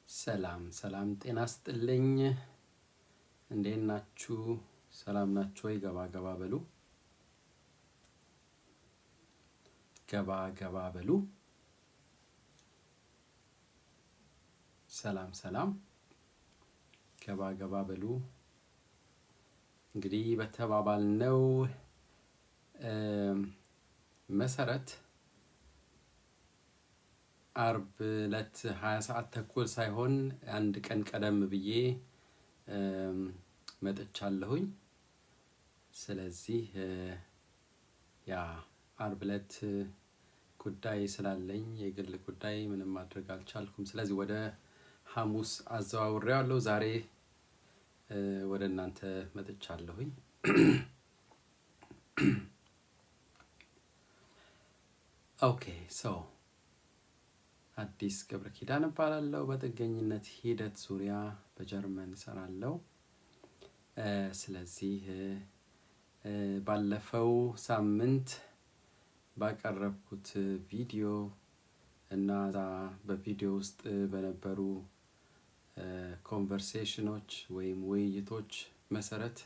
ሰላም ሰላም ጤና ይስጥልኝ እንዴት ናችሁ ሰላም ናችሁ ወይ ገባ ገባ በሉ ሰላም ሰላም ገባ በሉ እንግዲህ በተባባልነው መሰረት አርብ ለት 20 ሰዓት ተኩል ሳይሆን አንድ ቀን ቀደም ብዬ መጥቻለሁኝ ስለዚህ ያ አርብ ለት ጉዳይ ስላለኝ የግል ጉዳይ ምንም ማድረግ አልቻልኩም ስለዚህ ወደ ሐሙስ አዘዋውሬያለሁ ዛሬ ወደ እናንተ መጥቻለሁኝ ኦኬ ሶ አዲስ ገብረ ኪዳን እባላለሁ በጥገኝነት ሂደት ዙሪያ በጀርመን እሰራለሁ ስለዚህ ባለፈው ሳምንት ባቀረብኩት ቪዲዮ እና በቪዲዮ ውስጥ በነበሩ ኮንቨርሴሽኖች ወይም ውይይቶች መሰረት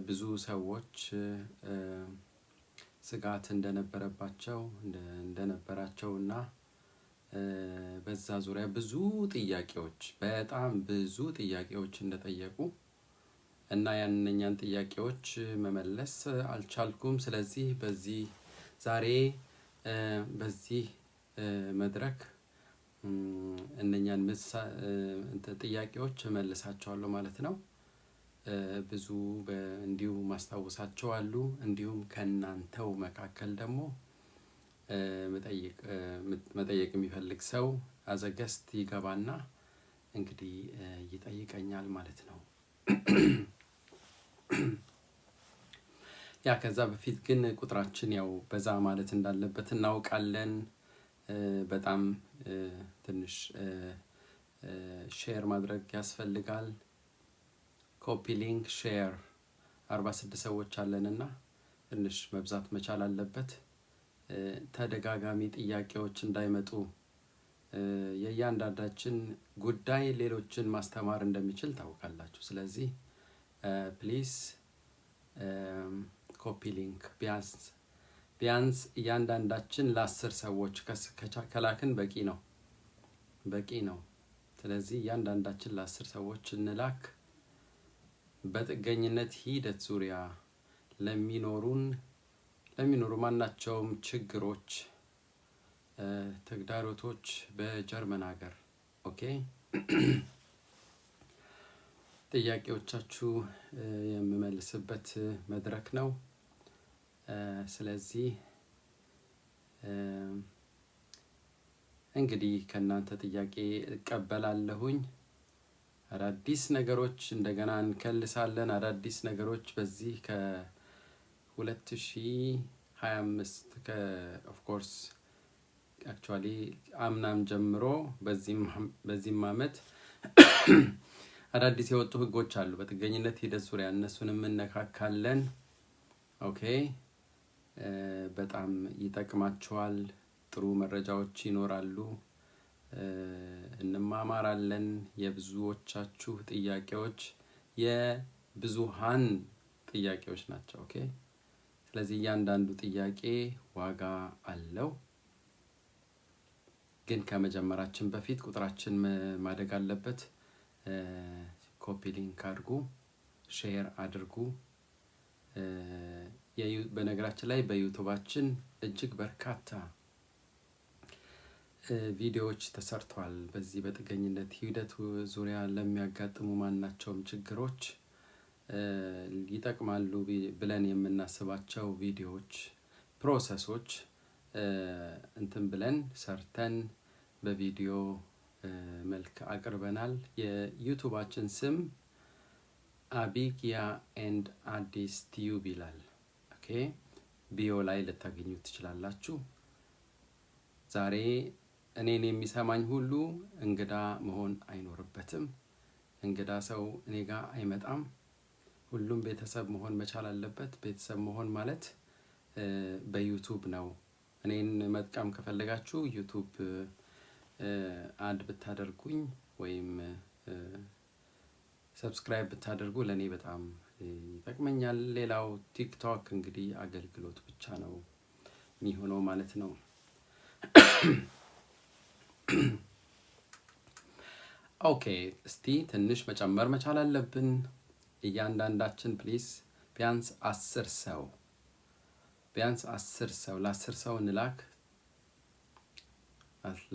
ብዙ ሰዎች ስጋት እንደነበራቸውና በዛ ዙሪያ በጣም ብዙ ጥያቄዎች እንደጠየቁ እና ያንኛን ጥያቄዎች መመለስ አልቻልኩም ስለዚህ ዛሬ በዚህ መድረክ እነኛን ጥያቄዎች መልሳቸዋለሁ ማለት ነው ብዙ እንዲሁ ማስተዋወሳቸው አሉ እንዲሁም ከናንተው መካከል ደግሞ መጠየቅ የሚፈልግ ሰው አዘገስት ይገባና እንግዲህ ይጠይቀኛል ማለት ነው ያ ከዛ በፊት ግን ቁጥራችን ያው በዛ ማለት እንዳለበት እናውቃለን በጣም ትንሽ ሼር ማድረግ ያስፈልጋል ኮፒ ሊንክ ሼር 46 ሰዎች አለንና ትንሽ መብዛት መቻል አለበት ተደጋጋሚ ጥያቄዎች እንዳይመጡ የእያንዳንዳችን ጉዳይ ሌሎችን ማስተማር እንደሚችል ታውቃላችሁ ስለዚህ ፕሊዝ ኮፒ ሊንክ ቢያንስ እያንዳንዳችን ለ10 ሰዎች ከላክን በቂ ነው ስለዚህ እያንዳንዳችን ለ10 ሰዎች እንላክ በጥገኝነት ሂደት ዙሪያ ለሚኖሩ ማናቸውም ችግሮች ተግዳሮቶች በጀርመን ሀገር ኦኬ ጥያቄዎቻችሁ የምመልስበት መድረክ ነው ስለዚህ እንግዲህ ከናንተ ጥያቄ እቀበላለሁኝ አዳዲስ ነገሮች እንደገና እንከልሳለን አዳዲስ ነገሮች በዚህ ከ2025 ኦፍ ኮርስ አክቹአሊ አምናም ጀምሮ በዚህም አመት አዳዲስ የወጡ ህጎች አሉ በጥገኝነት ሂደት ዙሪያ እነሱንም እንነካካለን ኦኬ በጣም ይጠቅማችኋል ጥሩ መረጃዎች ይኖራሉ እንማማራለን የብዙዎቻችሁ ጥያቄዎች የብዙሃን ጥያቄዎች ናቸው ኦኬ ስለዚህ እያንዳንዱ ጥያቄ ዋጋ አለው ግን ከመጀመራችን በፊት ቁጥራችን ማደግ አለበት ኮፒ ሊንክ አድርጉ ሼር አድርጉ በነገራችን ላይ በዩቲዩባችን እጅግ በርካታ ቪዲዮዎች ተሰርተዋል በዚህ በጥገኝነት ሂደት ዙሪያ ለሚያጋጥሙ ማናቸውም ችግሮች ይጠቅማሉ ብለን የምናስባቸው ቪዲዮዎች ፕሮሰሶች እንትን ብለን ሰርተን በቪዲዮ መልክ አቅርበናል የዩቲዩባችን ስም አቢጊያ ኤንድ አዲስ ቲዩብ ይላል ኦኬ ቢዮ ላይ ልታገኙት ትችላላችሁ ዛሬ እኔን የሚሰማኝ ሁሉ እንግዳ መሆን አይኖርበትም እንግዳ ሰው እኔ ጋር አይመጣም ሁሉም ቤተሰብ መሆን መቻል አለበት ቤተሰብ መሆን ማለት በዩቲዩብ ነው እኔን መጥቀም ከፈለጋችሁ ዩቲዩብ አድ ብታደርጉኝ ወይም ሰብስክራይብ ብታደርጉ ለኔ በጣም ይጠቅመኛል። ሌላው ቲክቶክ እንግዲህ አገልግሎት ብቻ ነው የሚሆነው ማለት ነው። ኦኬ እስቲ ትንሽ መጨመር መቻል አለብን። እያንዳንዳችን ፕሊስ ቢያንስ 10 ሰው ለ10 ሰው እንላክ።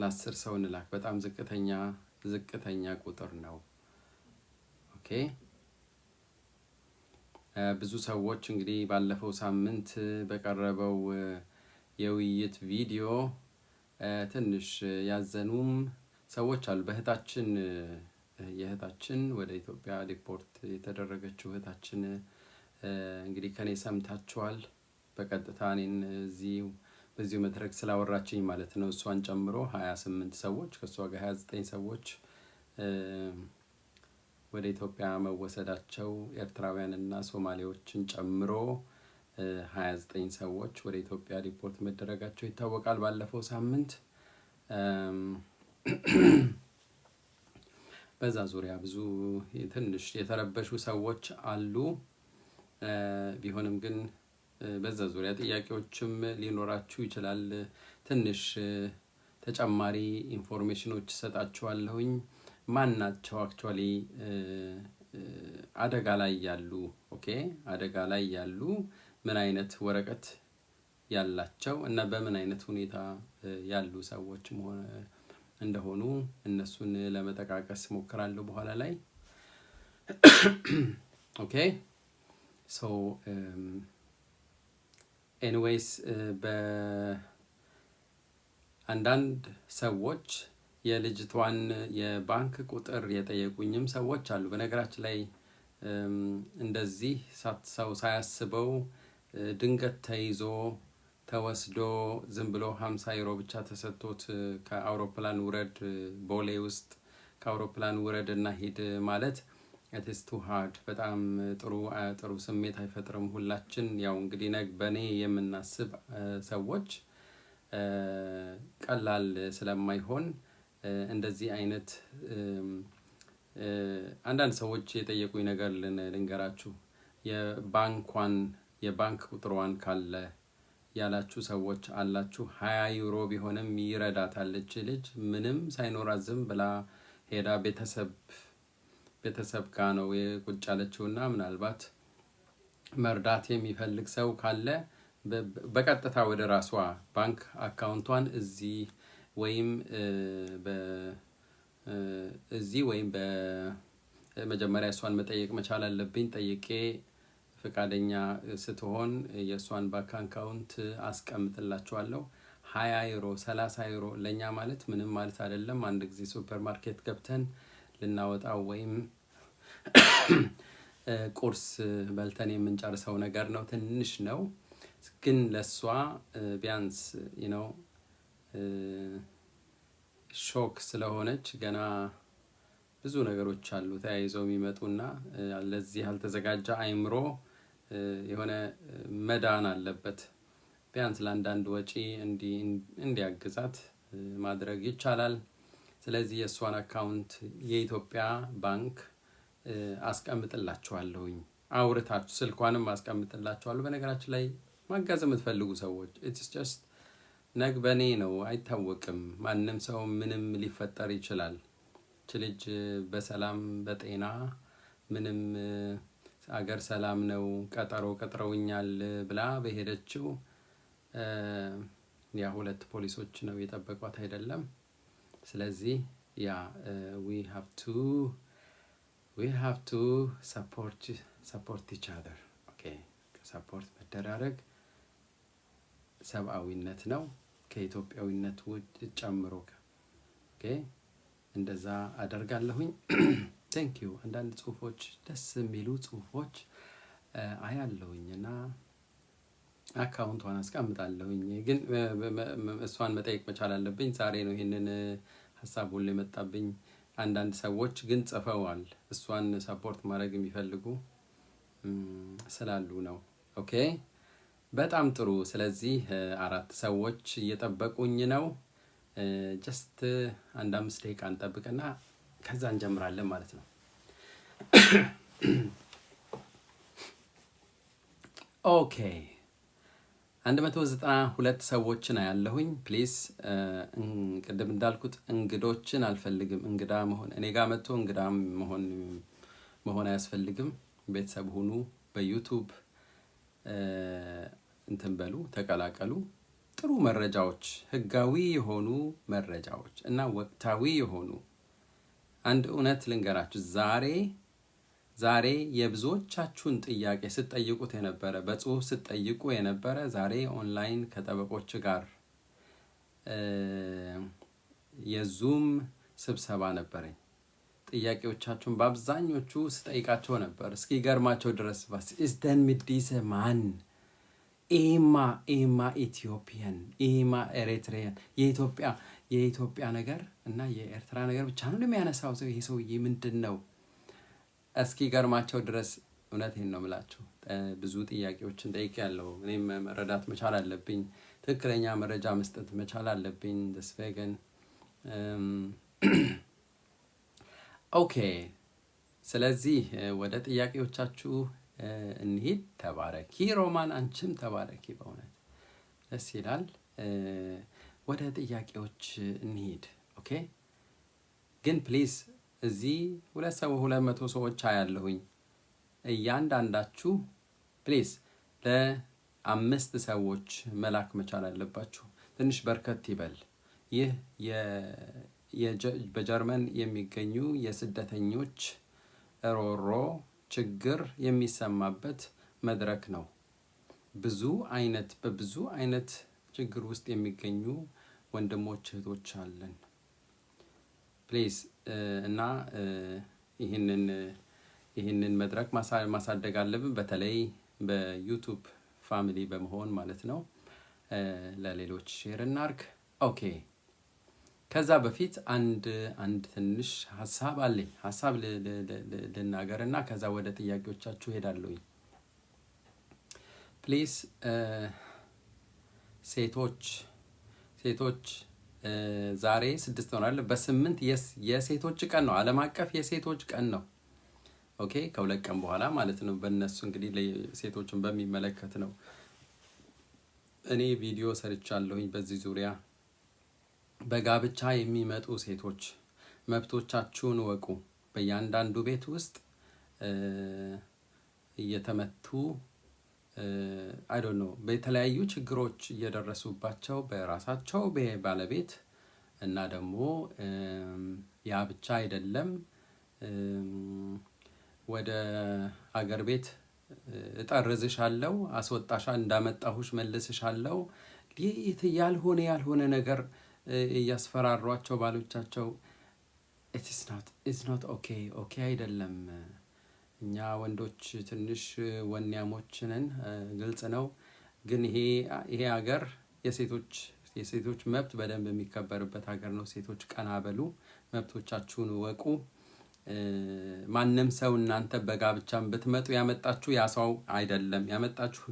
ለ10 ሰው እንላክ። በጣም ዝቅተኛ ቁጥር ነው። ኦኬ ብዙ ሰዎች እንግዲህ ባለፈው ሳምንት በቀረበው የውይይት ቪዲዮ ትንሽ ያዘኑም ሰዎች አሉ። የእህታችን ወደ ኢትዮጵያ ዲፖርት የተደረገችው እህታችን እንግዲህ ከኔ ሰምታችኋል። በቀጥታ እኔን በዚሁ መድረክ ስላወራችኝ ማለት ነው። እሷን ጨምሮ 28 ሰዎች ከሷ ጋር 29 ሰዎች ወደ ኢትዮጵያ መወሰዳቸው ኤርትራውያንና ሶማሌዎችን ጨምሮ 29 ሰዎች ወደ ኢትዮጵያ ሪፖርት መደረጋቸው ይታወቃል። ባለፈው ሳምንት በዛ ዙሪያ ብዙ ትንሽ የተረበሹ ሰዎች አሉ። ቢሆንም ግን በዛ ዙሪያ ጥያቄዎችም ሊኖራችሁ ይችላል። ትንሽ ተጨማሪ ኢንፎርሜሽኖች ሰጣችኋለሁኝ። ማን ናቸው አክቹአሊ አደጋ ላይ ያሉ አደጋ ላይ ያሉ ምን አይነት ወረቀት ያላቸው እና በምን አይነት ሁኔታ ያሉ ሰዎች እንደሆኑ እነሱን ለመጠቃቀስ ሞክራለሁ በኋላ ላይ። ኦኬ ሶ ኤኒዌይስ በአንዳንድ ሰዎች የልጅቷን የባንክ ቁጥር የጠየቁኝም ሰዎች አሉ። በነገራችን ላይ እንደዚህ ሰው ሳያስበው ድንገት ተይዞ ተወስዶ ዝም ብሎ 50 ዩሮ ብቻ ተሰጥቶት ከአውሮፕላን ውረድ ቦሌ ውስጥ ከአውሮፕላን ውረድ እና ሂድ ማለት it is too hard። በጣም ጥሩ ስሜት አይፈጥርም። ሁላችን ያው እንግዲህ በኔ የምናስብ ሰዎች ቀላል ስለማይሆን እንደዚህ አይነት አንዳንድ ሰዎች የጠየቁኝ ነገር ልንገራችሁ። የባንክ ቁጥሯን ካለ ያላችሁ ሰዎች አላችሁ። 20 ዩሮ ቢሆንም ይረዳታል። ልጅ ምንም ሳይኖራት ዝም ብላ ሄዳ ቤተሰብ ጋር ነው ቁጭ ያለችውና ምናልባት መርዳት የሚፈልግ ሰው ካለ በቀጥታ ወደ ራሷ ባንክ አካውንቷን እዚህ ወይም በመጀመሪያ እሷን መጠየቅ መቻል አለብኝ። ጠይቄ ፈቃደኛ ስትሆን የእሷን ባንክ አካውንት አስቀምጥላችኋለሁ። 20 ዩሮ 30 ዩሮ ለኛ ማለት ምንም ማለት አይደለም። አንድ ጊዜ ሱፐርማርኬት ገብተን ልናወጣው ወይም ቁርስ በልተን የምንጨርሰው ነገር ነው። ትንሽ ነው ግን ለሷ ቢያንስ ሾክ ስለሆነች ገና ብዙ ነገሮች አሉ ተያይዘው የሚመጡና ለዚህ ያልተዘጋጀ አይምሮ የሆነ መዳን አለበት። ቢያንስ ለአንዳንድ ወጪ እንዲያግዛት ማድረግ ይቻላል። ስለዚህ የእሷን አካውንት የኢትዮጵያ ባንክ አስቀምጥላችኋለሁኝ። አውርታችሁ ስልኳንም አስቀምጥላችኋለሁ። በነገራችን ላይ ማጋዝ የምትፈልጉ ሰዎች it's just ነግበኔ ነው፣ አይታወቅም። ማንም ሰው ምንም ሊፈጠር ይችላል። ልጅ በሰላም በጤና ምንም አገር ሰላም ነው ቀጥረውኛል ብላ በሄደችው ያ 2 ፖሊሶች ነው የጠበቋት አይደለም። ስለዚህ ያ we have to support each other። ሰፖርት መደራረግ ሰብአዊነት ነው ከኢትዮጵያዊነት ውጭ ጨምሮ። እንደዛ አደርጋለሁኝ። ቴንክ ዩ። አንዳንድ ጽሁፎች ደስ የሚሉ ጽሁፎች አያለሁኝና አካውንቷን አስቀምጣለሁኝ። ግን እሷን መጠየቅ መቻል አለብኝ። ዛሬ ነው ይሄንን ሐሳብ ሁሉ የመጣብኝ። አንዳንድ ሰዎች ግን ጽፈዋል እሷን ሰፖርት ማድረግ የሚፈልጉ ስላሉ ነው። ኦኬ በጣም ጥሩ። ስለዚህ 4 ሰዎች እየጠበቁኝ ነው። ጀስት አንድ 5 ደቂቃ እንጠብቅና ከዛ እንጀምራለን ማለት ነው። ኦኬ 192 ሰዎችን ያለሁኝ። ፕሊስ ቅድም እንዳልኩት እንግዶችን አልፈልግም። እንግዳ መሆን እኔ ጋር መጥቶ እንግዳ መሆን አያስፈልግም። ቤተሰብ ሁኑ። በዩቲዩብ እንትን በሉ፣ ተቀላቀሉ። ጥሩ መረጃዎች፣ ህጋዊ የሆኑ መረጃዎች እና ወቅታዊ የሆኑ አንድ እውነት ልንገራችሁ። ዛሬ የብዙዎቻችሁን ጥያቄ ስትጠይቁት የነበረ በጽሁፍ ስትጠይቁ የነበረ ዛሬ ኦንላይን ከጠበቆች ጋር የዙም ስብሰባ ነበረኝ። ጥያቄዎቻችሁን በአብዛኞቹ ስጠይቃቸው ነበር እስኪገርማቸው ድረስ is then mit diese Mann ኤማ ኢትዮጵያን ኤማ ኤሪትሪያን የኢትዮጵያ ነገር እና የኤርትራ ነገር ብቻ ነው የሚያነሳው ይሄ ሰውዬ ምንድን ነው? እስኪገርማቸው ድረስ እውነቴን ነው የምላችሁ ብዙ ጥያቄዎችን ጠይቄያለሁ። እኔም መረዳት መቻል አለብኝ፣ ትክክለኛ መረጃ መስጠት መቻል አለብኝ። deswegen ኦኬ። ስለዚህ ወደ ጥያቄዎቻችሁ እንሂድ። ተባረኪ ሮማን፣ አንቺም ተባረኪ። በእውነት ደስ ይላል። ወደ ጥያቄዎች እንሂድ። ኦኬ። ግን ፕሊዝ እዚህ 200 ሰዎች አያለሁኝ። እያንዳንዳችሁ ፕሊዝ ለ5 ሰዎች መላክ መቻል አለባችሁ። ትንሽ በርከት ይበል። ይህ በጀርመን የሚገኙ የስደተኞች ሮሮ ችግር የሚሰማበት መድረክ ነው። በብዙ አይነት ችግር ውስጥ የሚገኙ ወንድሞች እህቶች አለን። ፕሊዝ እና ይህንን መድረክ ማሳደግ አለብን። በተለይ በዩቲዩብ ፋሚሊ በመሆን ማለት ነው። ለሌሎች ሼር እናርግ። ኦኬ። ከዛ በፊት አንድ ትንሽ ሀሳብ ልናገርና ከዛ ወደ ጥያቄዎቻችሁ ሄዳለሁኝ። ፕሊዝ ሴቶች ዛሬ 6 ሆናል። በ8 የሴቶች ቀን ነው። ዓለም አቀፍ የሴቶች ቀን ነው። ኦኬ። ከ2 ቀን በኋላ ማለት ነው። በእነሱ እንግዲህ ሴቶችን በሚመለከት ነው። እኔ ቪዲዮ ሰርቻለሁኝ በዚህ ዙሪያ። በጋብቻ የሚመጡ ሴቶች መብቶቻችሁን ወቁ። በእያንዳንዱ ቤት ውስጥ እየተመቱ በተለያዩ ችግሮች እየደረሱባቸው በራሳቸው ባለቤት እና ደግሞ ያ ብቻ አይደለም፣ ወደ አገር ቤት እጠርዝሻለሁ፣ እንዳመጣሁሽ መልስሻለሁ፣ ያልሆነ ነገር እያስፈራሯቸው ባሎቻቸው it's not ኦኬ አይደለም። እኛ ወንዶች ትንሽ ወንያሞች ነን፣ ግልጽ ነው። ግን ይሄ ሀገር የሴቶች መብት በደንብ የሚከበርበት ሀገር ነው። ሴቶች ቀና በሉ፣ መብቶቻችሁን ወቁ። ማንም ሰው እናንተ በጋብቻም ብትመጡ ያመጣችሁ ያ ሰው አይደለም፣ ያመጣችሁ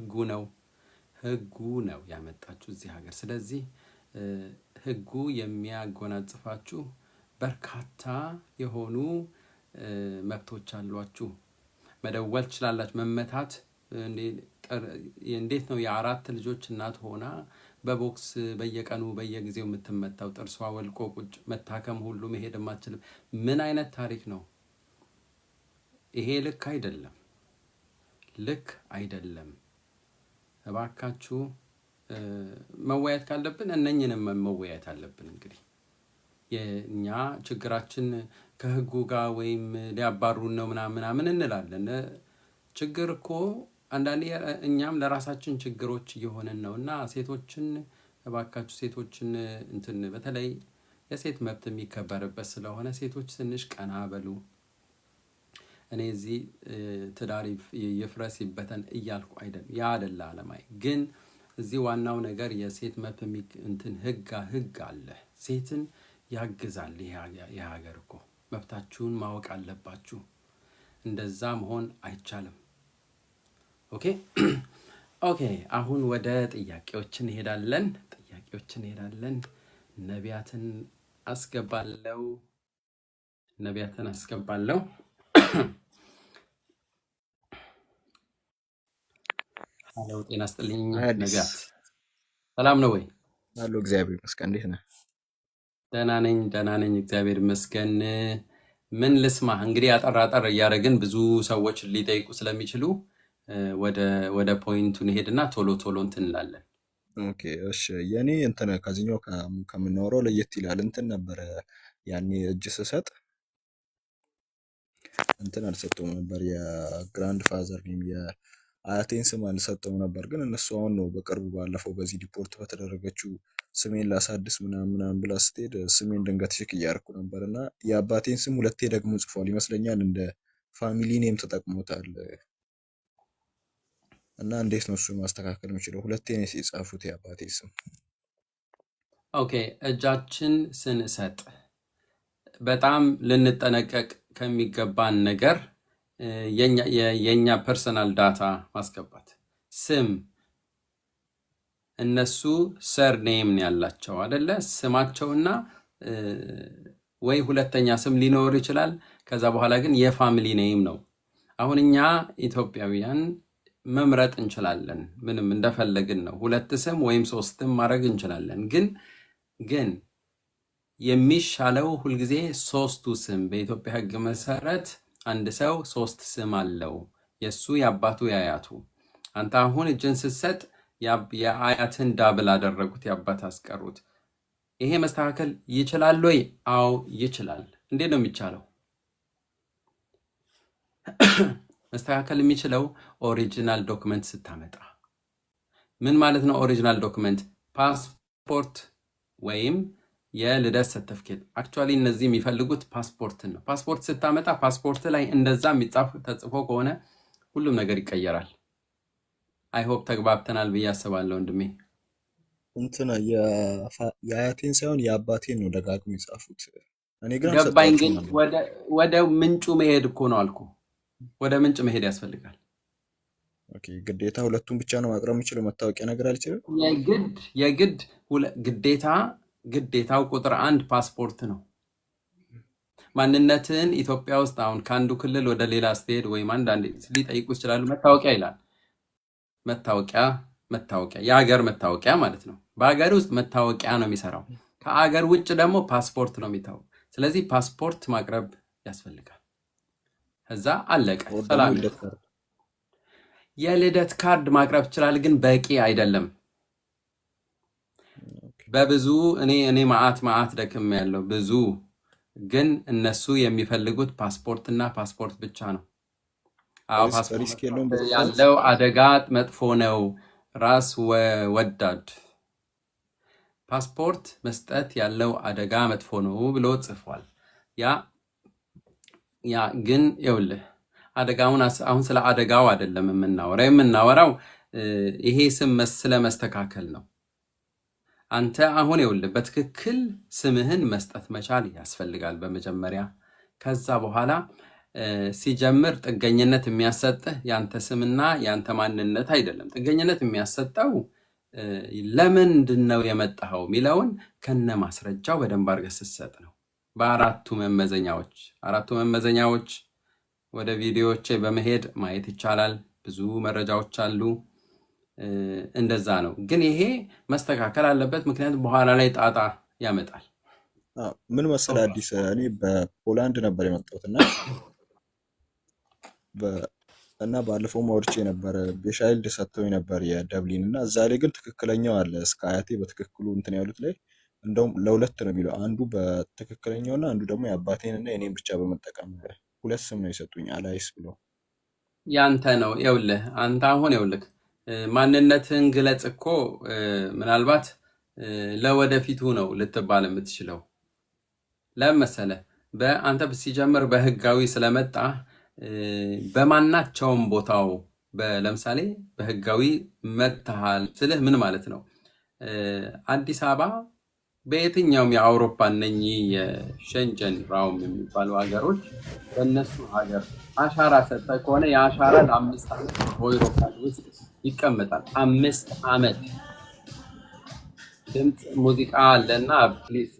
ህጉ ነው ያመጣችሁ እዚህ ሀገር። ስለዚህ ህጉ የሚያጎናጽፋችሁ በርካታ የሆኑ መብቶች አሏችሁ። መደወል ትችላላችሁ። መመታት እንዴት ነው የ4 ልጆች እናት ሆና በቦክስ በየቀኑ በየጊዜው የምትመታው? ጥርሷ ወልቆ ቁጭ፣ መታከም ሁሉ መሄድ የማትችልም። ምን አይነት ታሪክ ነው ይሄ? ልክ አይደለም። እባካችሁ መወያየት ካለብን እነኝንም መወያየት አለብን። እንግዲህ የኛ ችግራችን ከህጉ ጋር ወይም ሊያባሩን ነው ምናምን እንላለን። ችግር እኮ አንዳንዴ እኛም ለራሳችን ችግሮች እየሆነን ነው። እና ሴቶችን እባካችሁ ሴቶችን በተለይ የሴት መብት የሚከበርበት ስለሆነ ሴቶች ትንሽ ቀና በሉ። እኔ እዚህ ትዳር ይፍረስ ይበተን እያልኩ አይደለም፣ ያ አይደለ አለማይ። ግን እዚህ ዋናው ነገር የሴት መብት ህግ አለ፣ ሴትን ያግዛል። ይሄ ሀገር እኮ መብታችሁን ማወቅ አለባችሁ። እንደዛ መሆን አይቻልም። ኦኬ ኦኬ አሁን ወደ ጥያቄዎች እንሄዳለን። ነቢያትን አስገባለሁ ነቢያትን አስገባለሁ። አለው ጤና ይስጥልኝ አዲስ ነቢያት፣ ሰላም ነው ወይ? አሉ። እግዚአብሔር ይመስገን። እንዴት ነህ? ደህና ነኝ እግዚአብሔር ይመስገን። ምን ልስማህ እንግዲህ አጠር አጠር እያደረግን ብዙ ሰዎች ሊጠይቁ ስለሚችሉ ወደ ፖይንቱ እንሄድና ቶሎ ቶሎ እንትን እንላለን። ኦኬ እሺ። የኔ እንትን ከዚህኛው ከምናወራው ለየት ይላል። እንትን ነበረ ያኔ እጅ ስሰጥ እንትን አልሰጠውም ነበር፣ የግራንድ ፋዘር ወይም የአያቴን ስም አልሰጠውም ነበር። ግን እነሱ አሁን ነው በቅርቡ ባለፈው በዚህ ዲፖርት በተደረገችው ስሜን ላሳድስ ምናምን ብላ ስትሄድ ስሜን ድንገት ሽክ እያደረኩ ነበር እና የአባቴን ስም ሁለቴ ደግሞ ጽፏል ይመስለኛል። እንደ ፋሚሊ ኔም ተጠቅሞታል። እና እንዴት ነው እሱ ማስተካከል የምችለው? ሁለቴ ነው የጻፉት የአባቴ ስም። ኦኬ እጃችን ስንሰጥ በጣም ልንጠነቀቅ ከሚገባን ነገር የኛ ፐርሰናል ዳታ ማስገባት። ስም እነሱ ሰር ኔም ያላቸው አይደለ? ስማቸውና ወይ ሁለተኛ ስም ሊኖር ይችላል። ከዛ በኋላ ግን የፋሚሊ ኔም ነው። አሁን እኛ ኢትዮጵያውያን መምረጥ እንችላለን፣ ምንም እንደፈለግን ነው። ሁለት ስም ወይም ሶስትም ማድረግ እንችላለን። ግን የሚሻለው ሁልጊዜ ሶስቱ ስም። በኢትዮጵያ ሕግ መሰረት አንድ ሰው ሶስት ስም አለው፣ የሱ የአባቱ የአያቱ። አንተ አሁን እጅን ስትሰጥ የአያትን ዳብል አደረጉት፣ የአባት አስቀሩት። ይሄ መስተካከል ይችላል ወይ? አዎ ይችላል። እንዴት ነው የሚቻለው? መስተካከል የሚችለው ኦሪጂናል ዶክመንት ስታመጣ። ምን ማለት ነው ኦሪጂናል ዶክመንት? ፓስፖርት ወይም የልደት ሰርተፍኬት። አክቹዋሊ እነዚህ የሚፈልጉት ፓስፖርትን ነው። ፓስፖርት ስታመጣ ፓስፖርት ላይ እንደዛ የሚጻፍ ተጽፎ ከሆነ ሁሉም ነገር ይቀየራል። አይሆፕ ተግባብተናል ብዬ አስባለሁ ወንድሜ። እንትን የአያቴን ሳይሆን የአባቴን ነው ደጋግሞ የጻፉት። እኔ ግን ገባኝ። ግን አልሰጧቸውም። ወደ ምንጩ መሄድ እኮ ነው አልኩ። ወደ ምንጭ መሄድ ያስፈልጋል። ኦኬ ግዴታ ሁለቱን ብቻ ነው ማቅረብ የምችለው? መታወቂያ ነገር አልችልም? የግድ ግዴታው ቁጥር 1 ፓስፖርት ነው። ማንነትን ኢትዮጵያ ውስጥ አሁን ከአንዱ ክልል ወደ ሌላ ስትሄድ ወይም አንዳንድ ሊጠይቁ ይችላሉ። መታወቂያ ይላል። መታወቂያ የሀገር መታወቂያ ማለት ነው። በሀገር ውስጥ መታወቂያ ነው የሚሰራው። ከሀገር ውጭ ደግሞ ፓስፖርት ነው የሚታወቅ። ስለዚህ ፓስፖርት ማቅረብ ያስፈልጋል። ከዛ አለቀ፣ ሰላም። የልደት ካርድ ማቅረብ ይችላል፣ ግን በቂ አይደለም። በብዙ እኔ ማአት ደክም ያለው ብዙ፣ ግን እነሱ የሚፈልጉት ፓስፖርትና ፓስፖርት ብቻ ነው። አዎ ፓስፖርት ያለው አደጋ መጥፎ ነው። ራስ ወዳድ ፓስፖርት መስጠት ያለው አደጋ መጥፎ ነው ብሎ ጽፏል። ያ ግን ይኸውልህ አደጋውን አሁን ስለ አደጋው አይደለም የምናወራው ይሄ ስም ስለመስተካከል ነው። አንተ አሁን ይኸውልህ በትክክል ስምህን መስጠት መቻል ያስፈልጋል በመጀመሪያ። ከዛ በኋላ ሲጀምር ጥገኝነት የሚያሰጥህ ያንተ ስምና ያንተ ማንነት አይደለም። ጥገኝነት የሚያሰጠው ለምንድን ነው የመጣኸው የሚለውን ከነ ማስረጃው በደንብ አድርገህ ስትሰጥ ነው። በአራቱ መመዘኛዎች ወደ ቪዲዮዎቼ በመሄድ ማየት ይቻላል። ብዙ መረጃዎች አሉ። እንደዛ ነው። ግን ይሄ መስተካከል አለበት፣ ምክንያቱም በኋላ ላይ ጣጣ ያመጣል። ምን መሰለህ አዲስ፣ እኔ በፖላንድ ነበር የመጣሁት እና ባለፈው ማውርቼ ነበር በሻይልድ ሰጥተው ነበር የደብሊን እና እዛ ላይ ግን ትክክለኛው አለ እስከ አያቴ በትክክሉ እንትን ያሉት ላይ እንደውም ለሁለት ነው የሚለው፣ አንዱ በትክክለኛውና አንዱ ደግሞ የአባቴንና የኔን ብቻ በመጠቀም ሁለት ስም ነው የሰጡኝ። አላይስ ብሎ ያንተ ነው። ይኸውልህ አንተ አሁን ይኸውልህ ማንነትን ግለጽ እኮ ምናልባት ለወደፊቱ ነው ልትባል የምትችለው። ለምን መሰለህ? በአንተ ሲጀምር በህጋዊ ስለመጣ በማናቸውም ቦታው ለምሳሌ በህጋዊ መጥተሃል ስልህ ምን ማለት ነው? አዲስ አበባ በየትኛውም የአውሮፓ እነኚህ የሸንጀን ራውም የሚባሉ ሀገሮች በእነሱ ሀገር አሻራ ሰጠ ከሆነ የአሻራ ለ5 ዓመት በአውሮፓ ውስጥ ይቀመጣል። 5 ዓመት ድምፅ ሙዚቃ አለና ፕሊዝ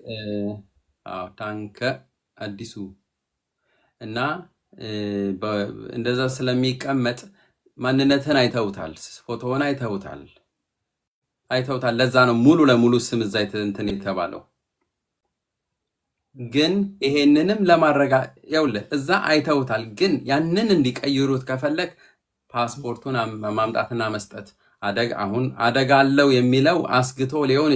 ታንከ አዲሱ እና እንደዛ ስለሚቀመጥ ማንነትን አይተውታል፣ ፎቶውን አይተውታል። ለዛ ነው ሙሉ ለሙሉ ስም እዛ እንትን የተባለው። ግን ይሄንንም ይኸውልህ እዛ አይተውታል። ግን ያንን እንዲቀይሩት ከፈለግ ፓስፖርቱን ማምጣትና መስጠት አሁን አደጋ አለው የሚለው አስግቶ ሊሆን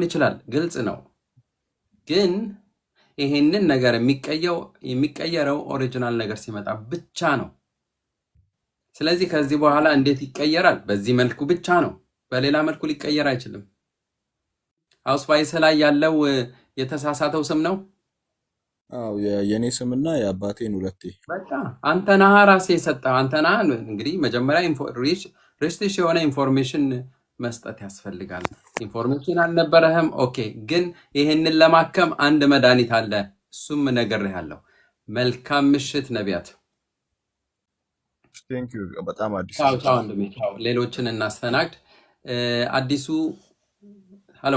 ይችላል፣ ግልጽ ነው። ግን ይሄንን ነገር የሚቀየረው ኦሪጂናል ነገር ሲመጣ ብቻ ነው። ስለዚህ ከዚህ በኋላ እንዴት ይቀየራል? በዚህ መልኩ ብቻ ነው። በሌላ መልኩ ሊቀየር አይችልም። አውስቫይስ ላይ ያለው የተሳሳተው ስም ነው። አዎ የኔ ስምና የአባቴን ሁለቴ። በቃ አንተ ነህ ራስህ የሰጠኸው። አንተ ነህ እንግዲህ መጀመሪያ ሪችሽ የሆነ ኢንፎርሜሽን መስጠት ያስፈልጋል። ኢንፎርሜሽን አልነበረህም። ኦኬ፣ ግን ይሄንን ለማከም አንድ መድኃኒት አለ። እሱም ነግሬሃለሁ። መልካም ምሽት ነቢያት። ቴንክ ዩ በጣም አዲስ ቻው ወንድሜ፣ ቻው። ሌሎችን እናስተናግድ። አዲሱ ሄሎ፣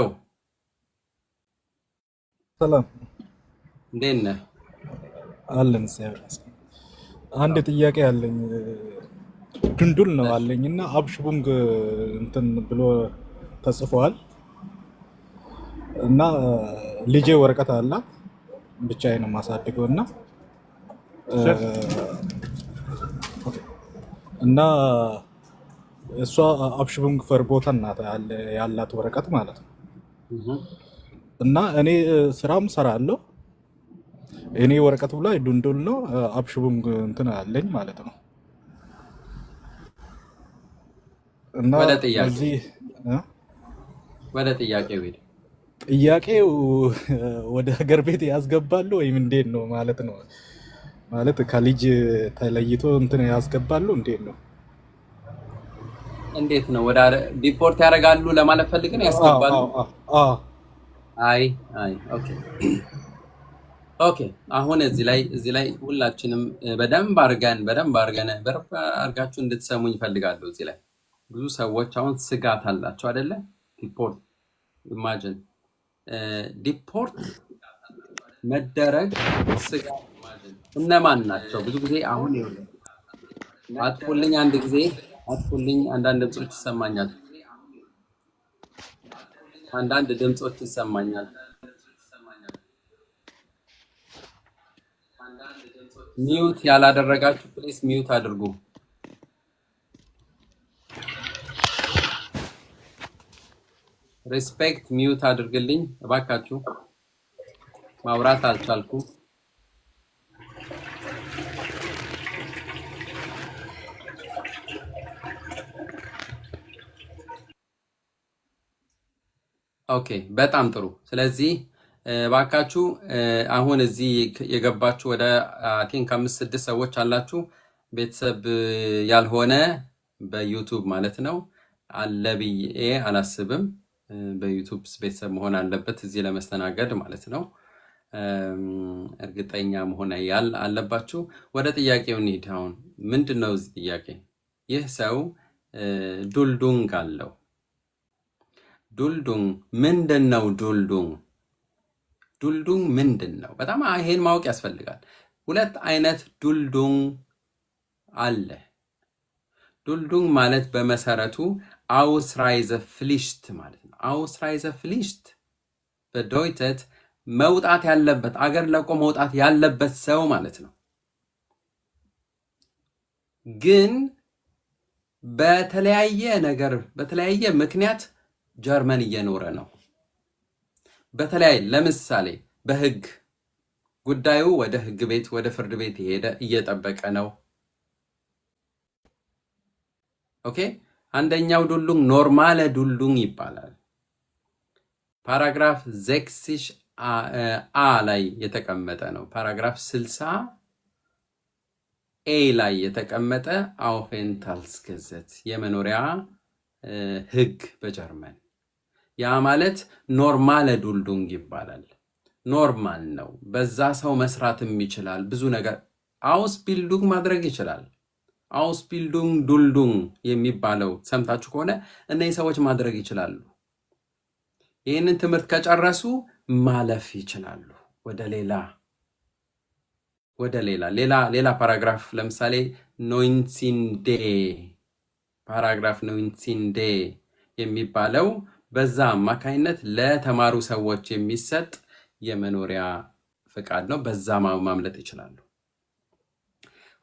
ሰላም እንዴት ነህ? አለን። አንድ ጥያቄ አለኝ። ድንዱል ነው አለኝ እና አብሽቡንግ እንትን ብሎ ተጽፏል እና ልጄ ወረቀት አላት ብቻዬን ነው የማሳድገው እና እሷ አብሽቡንግ ፈርቦተን ናት ያላት ወረቀት ማለት ነው። እና እኔ ስራም ሰራለሁ። እኔ ወረቀቱ ላይ ዱንዱል ነው አብሽቡንግ እንትን አለኝ ማለት ነው። እና ወደ ጥያቄው ሄደ። ጥያቄው ወደ ሀገር ቤት ያስገባሉ ወይም እንዴት ነው ማለት ነው? ማለት ከልጅ ተለይቶ እንትን ያስገባሉ እንዴት ነው? እንዴት ነው ወደ ዲፖርት ያደርጋሉ ለማለት ፈልገን ያስገባሉ? አይ ኦኬ። አሁን እዚህ ላይ ሁላችንም በደንብ አድርጋችሁ እንድትሰሙኝ ፈልጋለሁ። እዚህ ላይ ብዙ ሰዎች አሁን ስጋት አላቸው አይደለ? ኢማጂን ዲፖርት መደረግ ስጋት እነማን ናቸው? ብዙ ጊዜ አሁን አጥፉልኝ፣ አንድ ጊዜ አጥፉልኝ። አንዳንድ ድምጾች ይሰማኛል። ሚዩት ያላደረጋችሁ ፕሊስ ሚዩት አድርጉ። ሪስፔክት ሚዩት አድርግልኝ እባካችሁ። ማውራት አልቻልኩም። ኦኬ፣ በጣም ጥሩ። ስለዚህ እባካችሁ አሁን እዚህ የገባችሁ ወደ ቲንክ 5-6 ሰዎች አላችሁ። ቤተሰብ ያልሆነ በዩቱብ ማለት ነው አለ ብዬ አላስብም። በዩቱብ ቤተሰብ መሆን አለበት እዚህ ለመስተናገድ ማለት ነው። እርግጠኛ መሆን አለባችሁ። ወደ ጥያቄው እንሂድ። አሁን ምንድን ነው እዚህ ጥያቄ? ይህ ሰው ዱልዱንግ አለው። ዱልዱንግ ምንድን ነው? ዱልዱንግ ምንድን ነው? በጣም ይሄን ማወቅ ያስፈልጋል። ሁለት አይነት ዱልዱንግ አለ። ዱልዱንግ ማለት በመሰረቱ አውስራይዘ ፍሊሽት ማለት ነው። አውስራይዘ ፍሊሽት በዶይተት መውጣት ያለበት አገር ለቆ መውጣት ያለበት ሰው ማለት ነው። ግን በተለያየ ምክንያት ጀርመን እየኖረ ነው። ለምሳሌ በህግ ጉዳዩ ወደ ህግ ቤት ወደ ፍርድ ቤት የሄደ እየጠበቀ ነው። ኦኬ፣ አንደኛው ዱልዱንግ ኖርማለ ዱልዱንግ ይባላል። ፓራግራፍ 6 አ ላይ የተቀመጠ ነው። ፓራግራፍ 60 ኤ ላይ የተቀመጠ አውፌንታልስገዘት የመኖሪያ ህግ በጀርመን ያ ማለት ኖርማል ዱልዱንግ ይባላል። ኖርማል ነው። በዛ ሰው መስራትም ይችላል። ብዙ ነገር አውስቢልዱንግ ማድረግ ይችላል። አውስቢልዱንግ ዱልዱንግ የሚባለው ሰምታችሁ ከሆነ እነዚህ ሰዎች ማድረግ ይችላሉ። ይህንን ትምህርት ከጨረሱ ማለፍ ይችላሉ ወደ ሌላ ፓራግራፍ። ለምሳሌ ኖይንሲንዴ ፓራግራፍ ኖይንሲንዴ የሚባለው በዛ አማካይነት ለተማሩ ሰዎች የሚሰጥ የመኖሪያ ፍቃድ ነው። በዛ ማምለጥ ይችላሉ።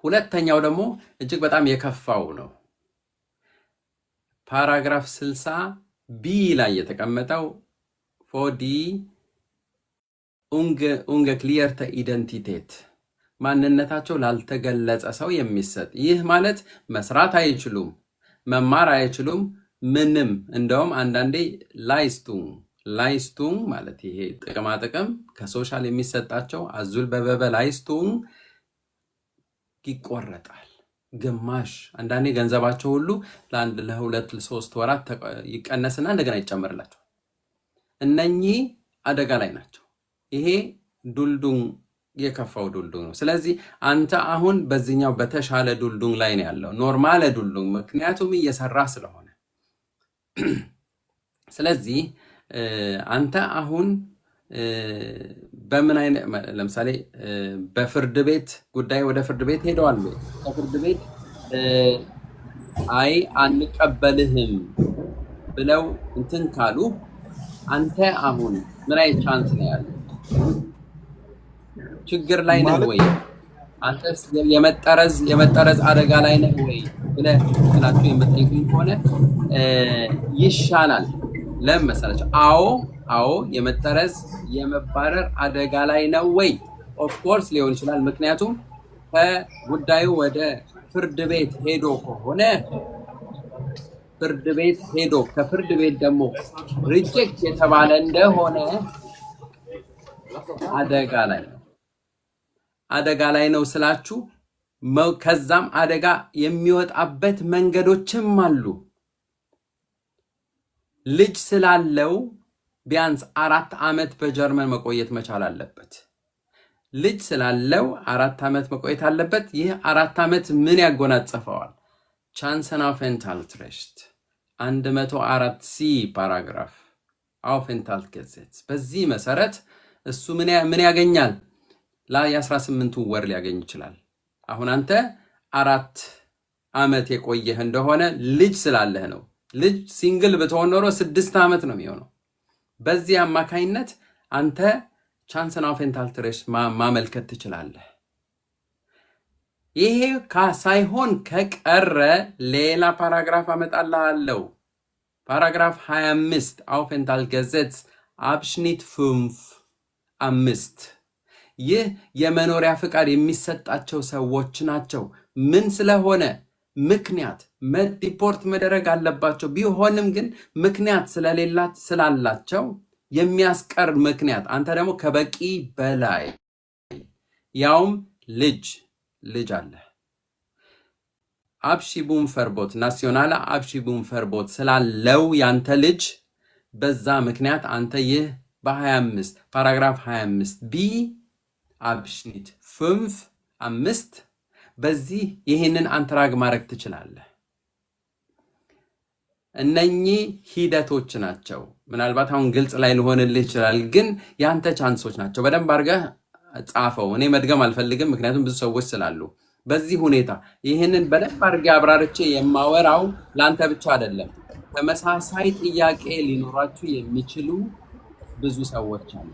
ሁለተኛው ደግሞ እጅግ በጣም የከፋው ነው። ፓራግራፍ 60 ቢ ላይ የተቀመጠው ፎዲ ኡንገ ክሊየርተ ኢደንቲቴት ማንነታቸው ላልተገለጸ ሰው የሚሰጥ። ይህ ማለት መስራት አይችሉም፣ መማር አይችሉም፣ ምንም። እንደውም አንዳንዴ ላይስቱንግ ማለት ይሄ ጥቅማ ጥቅም ከሶሻል የሚሰጣቸው አዙል በበበ ላይስቱንግ ይቆረጣል። ግማሽ አንዳንዴ ገንዘባቸው ሁሉ ለአንድ ለሁለት ለሶስት ወራት ይቀነስና እንደገና ይጨመርላቸው። እነኚህ አደጋ ላይ ናቸው። ይሄ ዱልዱንግ የከፋው ዱልዱንግ ነው። ስለዚህ አንተ አሁን በዚህኛው በተሻለ ዱልዱንግ ላይ ነው ያለው፣ ኖርማል ዱልዱንግ፣ ምክንያቱም እየሰራ ስለሆነ። ስለዚህ አንተ አሁን በምን አይነት ለምሳሌ በፍርድ ቤት ጉዳይ ወደ ፍርድ ቤት ሄደዋል። ከፍርድ ቤት አይ አንቀበልህም ብለው እንትን ካሉ አንተ አሁን ምን አይነት ቻንስ ነው ያለው? ችግር ላይ ነህ ወይ? አንተስ የመጠረዝ አደጋ ላይ ነህ ወይ ብለህ ስላችሁ የምትጠይቁኝ ከሆነ ይሻላል። ለምን መሰላችሁ? አዎ የመጠረዝ የመባረር አደጋ ላይ ነው ወይ? ኦፍ ኮርስ ሊሆን ይችላል። ምክንያቱም ከጉዳዩ ወደ ፍርድ ቤት ሄዶ ከሆነ ከፍርድ ቤት ደግሞ ሪጀክት የተባለ እንደሆነ አደጋ ላይ ነው ስላችሁ ከዛም አደጋ የሚወጣበት መንገዶችም አሉ። ልጅ ስላለው ቢያንስ 4 ዓመት በጀርመን መቆየት መቻል አለበት። ልጅ ስላለው 4 ዓመት መቆየት አለበት። ይህ 4 ዓመት ምን ያጎናጽፈዋል? ቻንሰን አውፌንታልትሬሽት 104 ሲ ፓራግራፍ አውፌንታልትጌሴት። በዚህ መሰረት እሱ ምን ያገኛል? የ18 ወር ሊያገኝ ይችላል። አሁን አንተ 4 ዓመት የቆየህ እንደሆነ ልጅ ስላለህ ነው። ልጅ ሲንግል ብትሆን ኖሮ 6 ዓመት ነው የሚሆነው። በዚህ አማካይነት አንተ ቻንሰን አውፌንታልትሬሽት ማመልከት ትችላለህ። ይሄ ሳይሆን ከቀረ ሌላ ፓራግራፍ አመጣልሃለሁ። ፓራግራፍ 25 አውፌንታልትጌሴት አብሽኒት 5 ይህ የመኖሪያ ፍቃድ የሚሰጣቸው ሰዎች ናቸው። ምን ስለሆነ ምክንያት ዲፖርት መደረግ አለባቸው። ቢሆንም ግን ምክንያት ስላላቸው የሚያስቀር ምክንያት አንተ ደግሞ ከበቂ በላይ ያውም ልጅ አለ አብሺቡም ፈርቦት ናሲዮናላ አብሺቡም ፈርቦት ስላለው ያንተ ልጅ በዛ ምክንያት አንተ ይህ በ25 ፓራግራፍ 25 ቢ አብሽኒት 5 በዚህ ይህንን አንትራግ ማድረግ ትችላለህ። እነኚህ ሂደቶች ናቸው። ምናልባት አሁን ግልጽ ላይ ሊሆንልህ ይችላል፣ ግን ያንተ ቻንሶች ናቸው። በደንብ አድርገህ ጻፈው። እኔ መድገም አልፈልግም፣ ምክንያቱም ብዙ ሰዎች ስላሉ። በዚህ ሁኔታ ይህንን በደንብ አድርጌ አብራርቼ የማወራው ለአንተ ብቻ አይደለም። ተመሳሳይ ጥያቄ ሊኖራችሁ የሚችሉ ብዙ ሰዎች አሉ።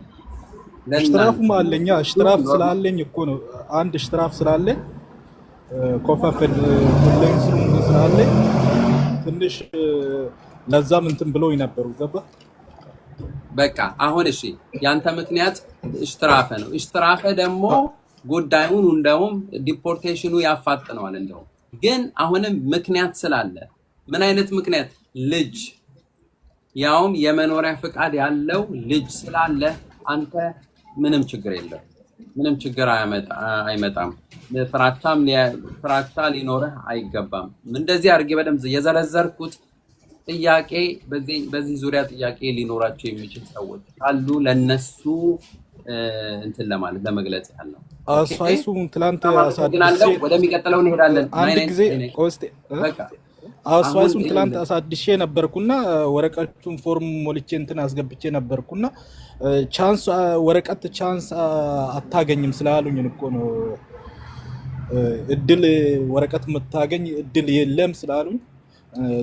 እሽትራፍም አለኛ እሽትራፍ ስላለኝ እኮ ነው። አንድ እሽትራፍ ስላለኝ ኮፋፈል ሁሌንስ ስላለኝ ትንሽ ለዛም እንትን ብለው ይነበሩ ገባ። በቃ አሁን እሺ፣ ያንተ ምክንያት እሽትራፈ ነው። እሽትራፈ ደግሞ ጉዳዩን እንደውም ዲፖርቴሽኑ ያፋጥነዋል። እንደውም ግን አሁንም ምክንያት ስላለ ምን አይነት ምክንያት? ልጅ ያውም የመኖሪያ ፍቃድ ያለው ልጅ ስላለ አንተ ምንም ችግር የለም፣ ምንም ችግር አይመጣም። ፍራቻ ሊኖርህ አይገባም። እንደዚህ አድርጌ በደንብ የዘረዘርኩት ጥያቄ በዚህ ዙሪያ ጥያቄ ሊኖራቸው የሚችል ሰዎች ካሉ ለነሱ እንትን ለመግለጽ ያለው አስፋይሱም ትላንት አሳድሼ ወደሚቀጥለው እንሄዳለን። አንድ ጊዜ ቆስጤ በቃ አስፋይሱም ትላንት አሳድሼ ነበርኩና ወረቀቱን ፎርም ሞልቼ እንትን አስገብቼ ነበርኩና ቻንስ ወረቀት ቻንስ አታገኝም ስላሉኝ እኮ ነው እድል ወረቀት መታገኝ እድል የለም ስላሉኝ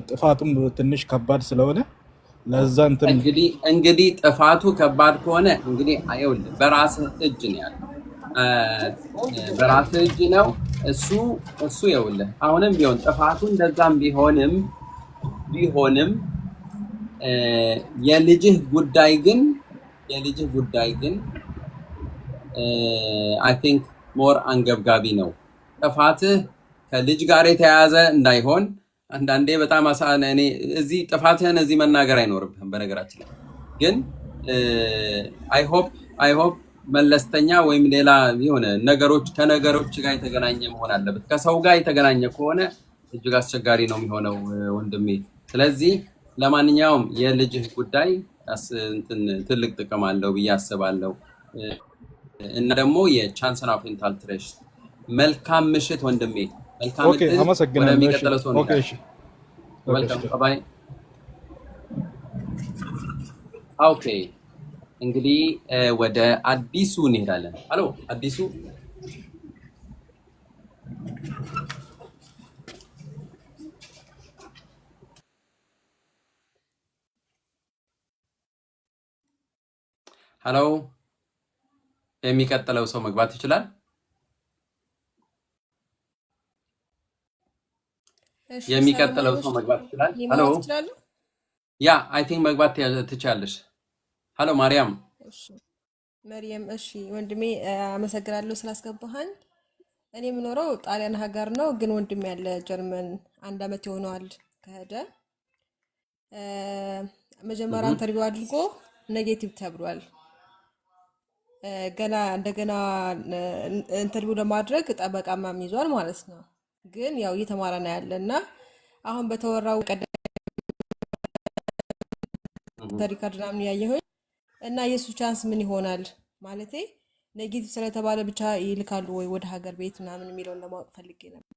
ጥፋቱም ትንሽ ከባድ ስለሆነ ለዛ እንትን እንግዲህ ጥፋቱ ከባድ ከሆነ እንግዲህ አይውልህ በራስህ እጅ ነው ያለው። በራስህ እጅ ነው እሱ ይውልህ። አሁንም ቢሆን ጥፋቱ እንደዛም ቢሆንም የልጅህ ጉዳይ ግን አይ ቲንክ ሞር አንገብጋቢ ነው። ጥፋትህ ከልጅ ጋር የተያያዘ እንዳይሆን አንዳንዴ በጣም እኔ እዚህ ጥፋትህን እዚህ መናገር አይኖርብህም። በነገራችን ላይ ግን አይ ሆፕ መለስተኛ ወይም ሌላ የሆነ ከነገሮች ጋር የተገናኘ መሆን አለበት። ከሰው ጋር የተገናኘ ከሆነ እጅግ አስቸጋሪ ነው የሚሆነው ወንድሜ። ስለዚህ ለማንኛውም የልጅህ ጉዳይ ትልቅ ጥቅም አለው ብዬ አስባለሁ። እና ደግሞ የቻንሰን ኦፍ ኢንታልትሬሽ መልካም ምሽት ወንድሜ። ኦኬ አመሰግናለሁ። ኦኬ እሺ ባይ። ኦኬ እንግዲህ ወደ አዲሱ እንሄዳለን። ሄሎ አዲሱ ሄሎ የሚቀጥለው ሰው መግባት ይችላል? የሚቀጥለው ሰው መግባት ይችላል? ሄሎ ያ አይ ቲንክ መግባት ትችላለሽ። ሄሎ ማርያም። እሺ መርየም። እሺ ወንድሜ አመሰግናለሁ ስላስገባኸኝ። እኔ የምኖረው ጣሊያን ሀገር ነው፣ ግን ወንድሜ ያለ ጀርመን 1 ዓመት ይሆነዋል ከሄደ። መጀመሪያ ኢንተርቪው አድርጎ ኔጌቲቭ ተብሏል። ገና እንደገና ኢንተርቪው ለማድረግ ጠበቃም ይዟል ማለት ነው። ግን ያው እየተማረ ነው ያለና አሁን በተወራው ቀደም ሪካርድ ምናምን ያየሁኝ እና የሱ ቻንስ ምን ይሆናል ማለቴ ኔጌቲቭ ስለተባለ ብቻ ይልካሉ ወይ ወደ ሀገር ቤት ምናምን የሚለውን ለማወቅ ፈልጌ ነበር።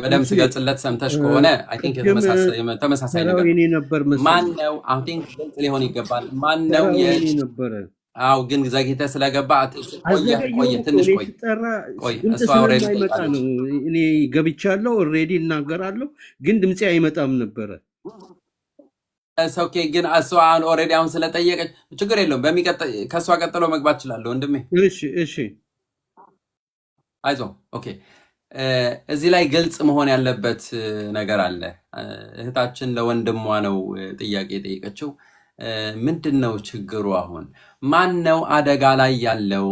በደምብ ስገልጽለት ሰምተሽ ከሆነ አይ ቲንክ ተመሳሳይ ነገር ማነው? አይ ቲንክ ግልጽ ሊሆን ይገባል። ማነው ነበረ? አው ግን ዘግይተህ ስለገባ ቆየ ትንሽ ቆይ እሱ ኦሬዲ ነው። እኔ ገብቻለሁ ኦሬዲ እናገራለሁ፣ ግን ድምጼ አይመጣም ነበረ። ኦኬ ግን እሱ ኦሬዲ አሁን ስለጠየቀች ችግር የለውም። በሚቀጥል ከሷ ቀጥሎ መግባት እችላለሁ ወንድሜ። እሺ አይዞህ። ኦኬ እዚህ ላይ ግልጽ መሆን ያለበት ነገር አለ። እህታችን ለወንድሟ ነው ጥያቄ የጠየቀችው። ምንድነው ችግሩ? አሁን ማን ነው አደጋ ላይ ያለው?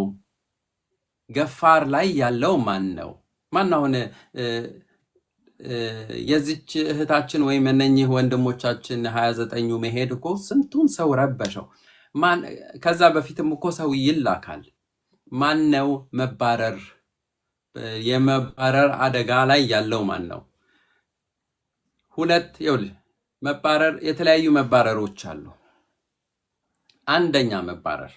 ገፋር ላይ ያለው ማን ነው? ማን አሁን የዚች እህታችን ወይም እነኚህ ወንድሞቻችን 29ኙ መሄድ እኮ ስንቱን ሰው ረበሸው። ከዛ በፊትም እኮ ሰው ይላካል። ማን ነው የመባረር አደጋ ላይ ያለው ማን ነው? ሁለት ይኸውልህ መባረር የተለያዩ መባረሮች አሉ። አንደኛ መባረር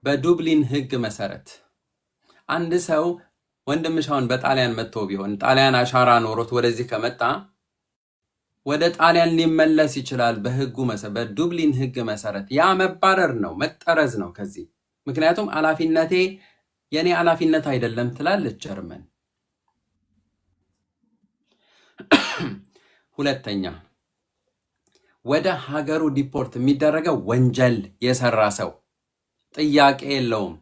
በዱብሊን ሕግ መሰረት አንድ ሰው ወንድምሽ አሁን በጣሊያን መጥቶ ቢሆን ጣሊያን አሻራ ኖሮት ወደዚህ ከመጣ ወደ ጣሊያን ሊመለስ ይችላል። በሕጉ መሰረት በዱብሊን ሕግ መሰረት ያ መባረር ነው፣ መጠረዝ ነው ከዚህ። ምክንያቱም የኔ ኃላፊነት አይደለም ትላለች ጀርመን። ሁለተኛ ወደ ሀገሩ ዲፖርት የሚደረገው ወንጀል የሰራ ሰው ጥያቄ የለውም።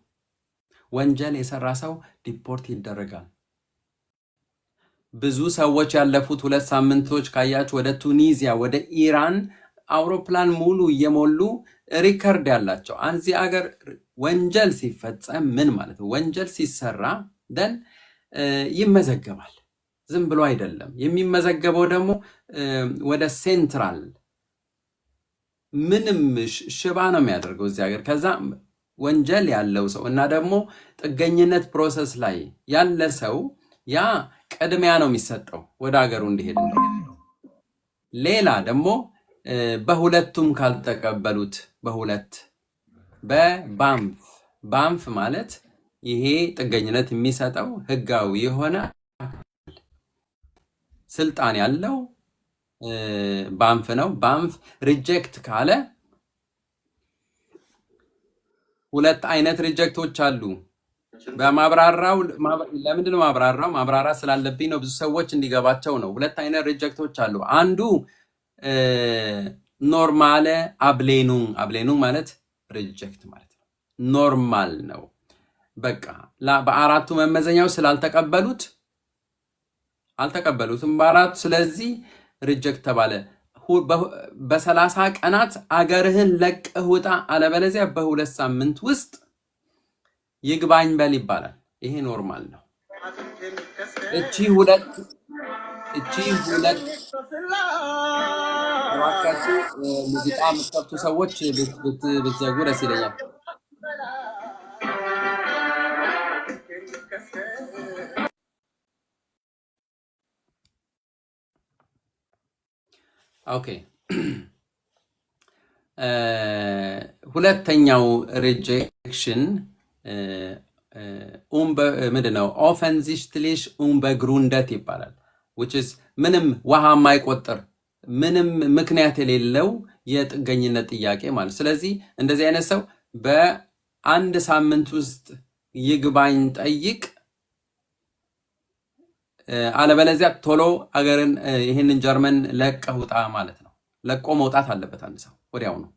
ወንጀል የሰራ ሰው ዲፖርት ይደረጋል። ብዙ ሰዎች ያለፉት 2 ሳምንቶች ካያችሁ ወደ ቱኒዚያ፣ ወደ ኢራን አውሮፕላን ሙሉ እየሞሉ ሪከርድ ያላቸው እዚህ ሀገር ወንጀል ሲፈጸም ምን ማለት ነው? ወንጀል ሲሰራ ደን ይመዘገባል። ዝም ብሎ አይደለም የሚመዘገበው። ደግሞ ወደ ሴንትራል ምንም ሽባ ነው የሚያደርገው እዚህ ሀገር። ከዛ ወንጀል ያለው ሰው እና ደግሞ ጥገኝነት ፕሮሰስ ላይ ያለ ሰው ያ ቅድሚያ ነው የሚሰጠው ወደ ሀገሩ እንዲሄድ ነው። ሌላ ደግሞ በሁለቱም ካልተቀበሉት በሁለት ባንፍ ማለት ይሄ ጥገኝነት የሚሰጠው ህጋዊ የሆነ ስልጣን ያለው ባንፍ ነው። ባንፍ ሪጀክት ካለ ሁለት አይነት ሪጀክቶች አሉ። በማብራራው ለምንድን ነው ማብራራት ስላለብኝ ነው፣ ብዙ ሰዎች እንዲገባቸው ነው። ሁለት አይነት ሪጀክቶች አሉ። አንዱ ኖርማለ አብሌኑ ማለት ሪጀክት ማለት ነው። ኖርማል ነው። በቃ በአራቱ መመዘኛው አልተቀበሉትም በአራቱ። ስለዚህ ሪጀክት ተባለ። በ30 ቀናት አገርህን ለቀህ ውጣ፣ አለበለዚያ በ2 ሳምንት ውስጥ ይግባኝ በል ይባላል። ይሄ ኖርማል ነው። እቺ ሁለት እባካችሁ ሙዚቃ የምትከፍቱ ሰዎች ብትዘጉ ደስ ይለኛል። ኦኬ ሁለተኛው ሪጀክሽን ምንድነው? ኦፈንሲchtlich unbegründet ይባላል። which is ምንም ውሃ የማይቆጥር ምንም ምክንያት የሌለው የጥገኝነት ጥያቄ ማለት። ስለዚህ እንደዚህ አይነት ሰው በአንድ ሳምንት ውስጥ ይግባኝ ጠይቅ፣ አለበለዚያ ቶሎ አገርን ይሄንን ጀርመን ለቀህ ውጣ ማለት ነው። ለቆ መውጣት አለበት አንድ ሰው ወዲያው ነው።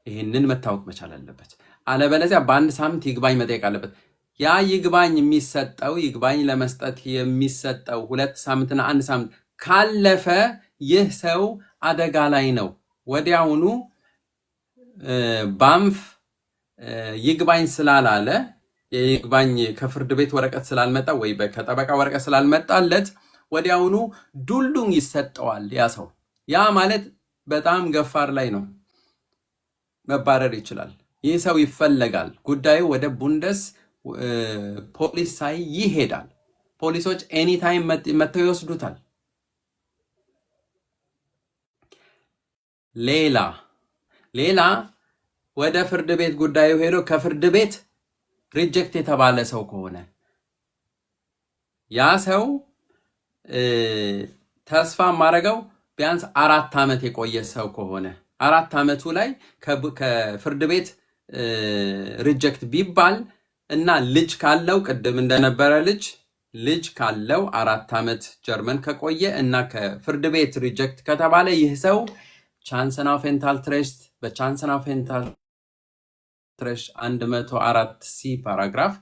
ይሄንን መታወቅ መቻል አለበት። አለበለዚያ በአንድ ሳምንት ይግባኝ መጠየቅ አለበት። ያ ይግባኝ የሚሰጠው ይግባኝ ለመስጠት የሚሰጠው 2 ሳምንትና 1 ሳምንት ካለፈ ይህ ሰው አደጋ ላይ ነው። ወዲያውኑ ባንፍ ይግባኝ ስላላለ የይግባኝ ከፍርድ ቤት ወረቀት ስላልመጣ ወይ ከጠበቃ ወረቀት ስላልመጣለት ወዲያውኑ ዱሉን ይሰጠዋል ያ ሰው። ያ ማለት በጣም ገፋር ላይ ነው፣ መባረር ይችላል። ይህ ሰው ይፈለጋል። ጉዳዩ ወደ ቡንደስ ፖሊስ ሳይ ይሄዳል። ፖሊሶች ኤኒታይም መጥተው ይወስዱታል። ሌላ ወደ ፍርድ ቤት ጉዳዩ ሄዶ ከፍርድ ቤት ሪጀክት የተባለ ሰው ከሆነ ያ ሰው ተስፋ ማረገው ቢያንስ 4 ዓመት የቆየ ሰው ከሆነ 4 ዓመቱ ላይ ከፍርድ ቤት ሪጀክት ቢባል እና ልጅ ካለው ቅድም እንደነበረ ልጅ ካለው 4 ዓመት ጀርመን ከቆየ እና ከፍርድ ቤት ሪጀክት ከተባለ ይህ ሰው ቻንስን አፍ ኤንታልትሬሽት በቻንስን አፍ ኤንታልትሬሽ 104 ሲ ፓራግራፍ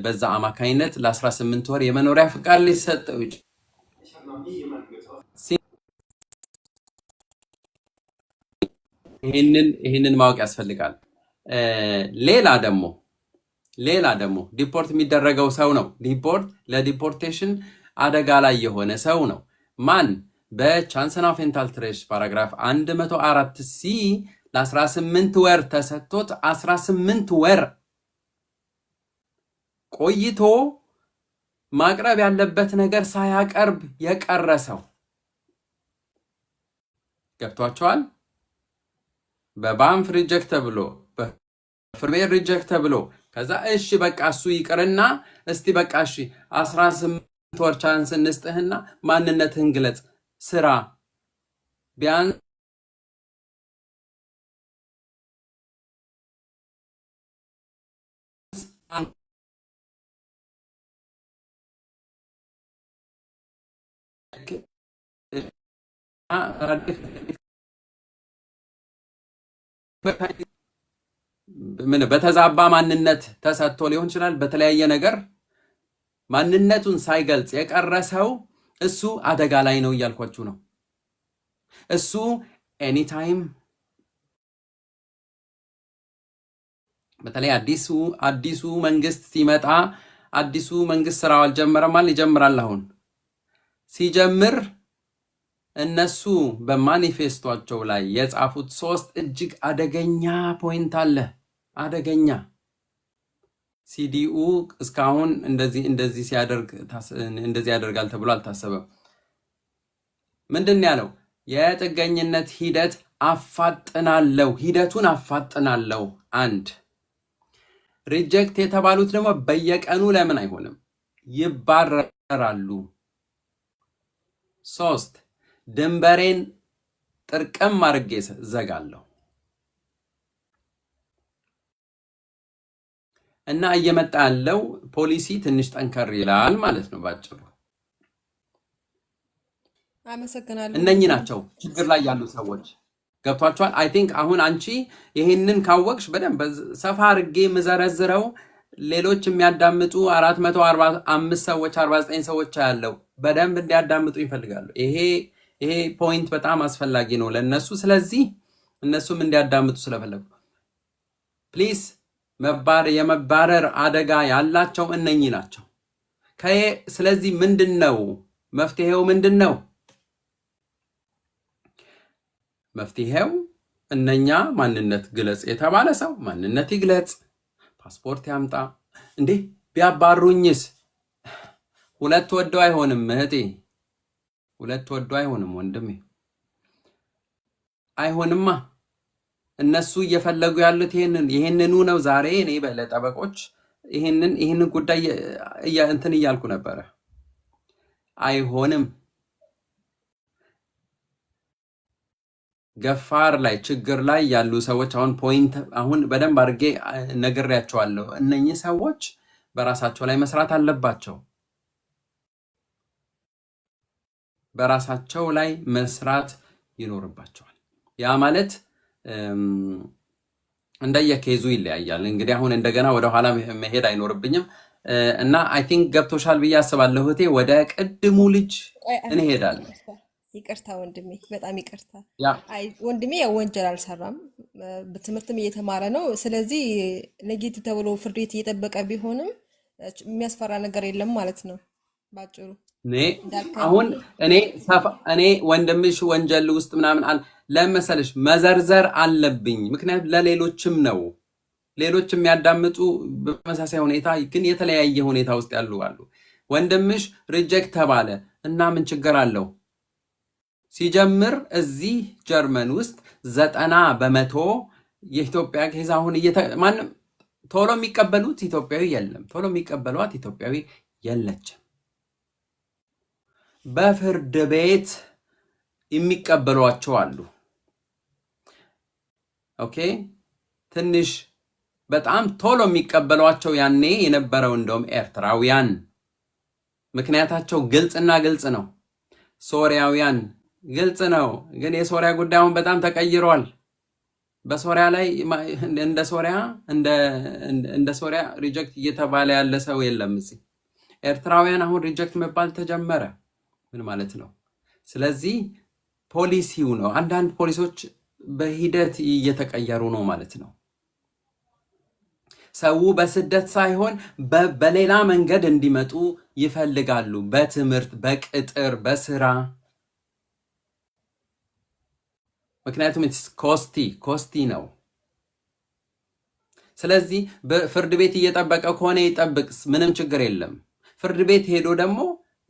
በዛ አማካይነት ለ18 ወር የመኖሪያ ፍቃድ ሊሰጠው ይችላል። ይህንን ማወቅ ያስፈልጋል። ሌላ ደግሞ ዲፖርት የሚደረገው ሰው ነው። ለዲፖርቴሽን አደጋ ላይ የሆነ ሰው ነው። ማን? በቻንስን አፍ ኤንታልትሬሽ ፓራግራፍ 104 ሲ ለ18 ወር ተሰጥቶት 18 ወር ቆይቶ ማቅረብ ያለበት ነገር ሳያቀርብ የቀረ ሰው ገብቷቸዋል። በባንፍ ሪጀክት ተብሎ በፍርድ ቤት ሪጀክት ተብሎ ከዛ እሺ በቃ እሱ ይቅርና እስቲ በቃ እሺ 18 ወር ቻንስ እንስጥህና ማንነትህን ግለጽ፣ ስራ ቢያንስ በተዛባ ማንነት ተሰጥቶ ሊሆን ይችላል። በተለያየ ነገር ማንነቱን ሳይገልጽ የቀረ ሰው እሱ አደጋ ላይ ነው እያልኳችሁ ነው። እሱ ኤኒታይም በተለይ አዲሱ መንግስት ሲመጣ አዲሱ መንግስት ስራው አልጀመረም፣ ይጀምራል። አሁን ሲጀምር እነሱ በማኒፌስቷቸው ላይ የጻፉት 3 እጅግ አደገኛ ፖይንት አለ። አደገኛ ሲዲኡ እስካሁን እንደዚህ ሲያደርግ እንደዚህ ያደርጋል ተብሎ አልታሰበም። ምንድን ያለው? የጥገኝነት ሂደት አፋጥናለሁ፣ ሂደቱን አፋጥናለሁ። 1 ሪጀክት የተባሉት ደግሞ በየቀኑ ለምን አይሆንም? ይባረራሉ። 3 ድንበሬን ጥርቅም አድርጌ ዘጋለሁ። እና እየመጣ ያለው ፖሊሲ ትንሽ ጠንከር ይላል ማለት ነው ባጭሩ። አመሰግናለሁ እነኚህ ወንድሜ። ናቸው ችግር ላይ ያሉ ሰዎች። ገብቷቸዋል። አይ ቲንክ አሁን አንቺ ይሄንን ካወቅሽ በደንብ ሰፋ አድርጌ የምዘረዝረው ሌሎች የሚያዳምጡ 445 ሰዎች 49 ሰዎች ያለው በደንብ እንዲያዳምጡ ይፈልጋሉ። ይሄ ፖይንት በጣም አስፈላጊ ነው ለነሱ። ስለዚህ እነሱም እንዲያዳምጡ ስለፈለጉ ፕሊዝ የመባረር አደጋ ያላቸው እነኚህ ናቸው። ስለዚህ ምንድን ነው መፍትሄው? ምንድን ነው መፍትሄው? እነኛ ማንነት ግለጽ የተባለ ሰው ማንነት ይግለጽ፣ ፓስፖርት ያምጣ። እንዴ ቢያባሩኝስ? 2 ወደው አይሆንም እህቴ፣ 2 ወደው አይሆንም ወንድሜ፣ አይሆንማ። እነሱ እየፈለጉ ያሉት ይሄንኑ ነው። ዛሬ እኔ ለጠበቆች ይሄንን ጉዳይ እንትን እያልኩ ነበረ። አይሆንም። ገፋር ላይ ችግር ላይ ያሉ ሰዎች አሁን በደንብ አድርጌ ነግሬያቸዋለሁ። እነኚህ ሰዎች በራሳቸው ላይ መስራት አለባቸው። በራሳቸው ላይ መስራት ይኖርባቸዋል። ያ ማለት እንደየኬዙ ይለያያል። እንግዲህ አሁን እንደገና ወደ ኋላ መሄድ አይኖርብኝም እና አይ ቲንክ ገብቶሻል ብዬ አስባለሁ እህቴ። ወደ ቅድሙ ልጅ ቆይ አንዴ እንሄዳለን። ይቅርታ ወንድሜ፣ በጣም ይቅርታ። ያ አይ ወንድሜ ያው ወንጀል አልሰራም፣ በትምህርትም እየተማረ ነው። ስለዚህ ኔጌቲቭ ተብሎ ፍርድ ቤት እየጠበቀ ቢሆንም የሚያስፈራ ነገር የለም ማለት ነው ባጭሩ። አሁን እኔ ወንድምሽ ወንጀል ውስጥ ምናምን ለመሰለሽ መዘርዘር አለብኝ፣ ምክንያቱም ለሌሎችም ነው። ሌሎች የሚያዳምጡ በመሳሳይ ሁኔታ ግን የተለያየ ሁኔታ ውስጥ ያሉ አሉ። ወንድምሽ ሪጀክት ተባለ እና ምን ችግር አለው? ሲጀምር እዚህ ጀርመን ውስጥ 90% የኢትዮጵያ ኬዝ አሁን ማንም ቶሎ የሚቀበሉት ኢትዮጵያዊ የለም፣ ቶሎ የሚቀበሏት ኢትዮጵያዊ የለችም። በፍርድ ቤት የሚቀበሏቸው አሉ። ኦኬ ትንሽ በጣም ቶሎ የሚቀበሏቸው ያኔ የነበረው እንደውም ኤርትራውያን፣ ምክንያታቸው ግልጽና ግልጽ ነው። ሶሪያውያን ግልጽ ነው። ግን የሶሪያ ጉዳይ አሁን በጣም ተቀይሯል። በሶሪያ ላይ እንደ ሶሪያ ሪጀክት እየተባለ ያለ ሰው የለም። እዚህ ኤርትራውያን አሁን ሪጀክት መባል ተጀመረ። ምን ማለት ነው? ስለዚህ ፖሊሲው ነው። አንዳንድ ፖሊሶች በሂደት እየተቀየሩ ነው ማለት ነው። ሰው በስደት ሳይሆን በሌላ መንገድ እንዲመጡ ይፈልጋሉ። በትምህርት፣ በቅጥር፣ በስራ። ምክንያቱም ኮስቲ ነው። ስለዚህ በፍርድ ቤት እየጠበቀ ከሆነ ይጠብቅ፣ ምንም ችግር የለም። ፍርድ ቤት ሄዶ ደግሞ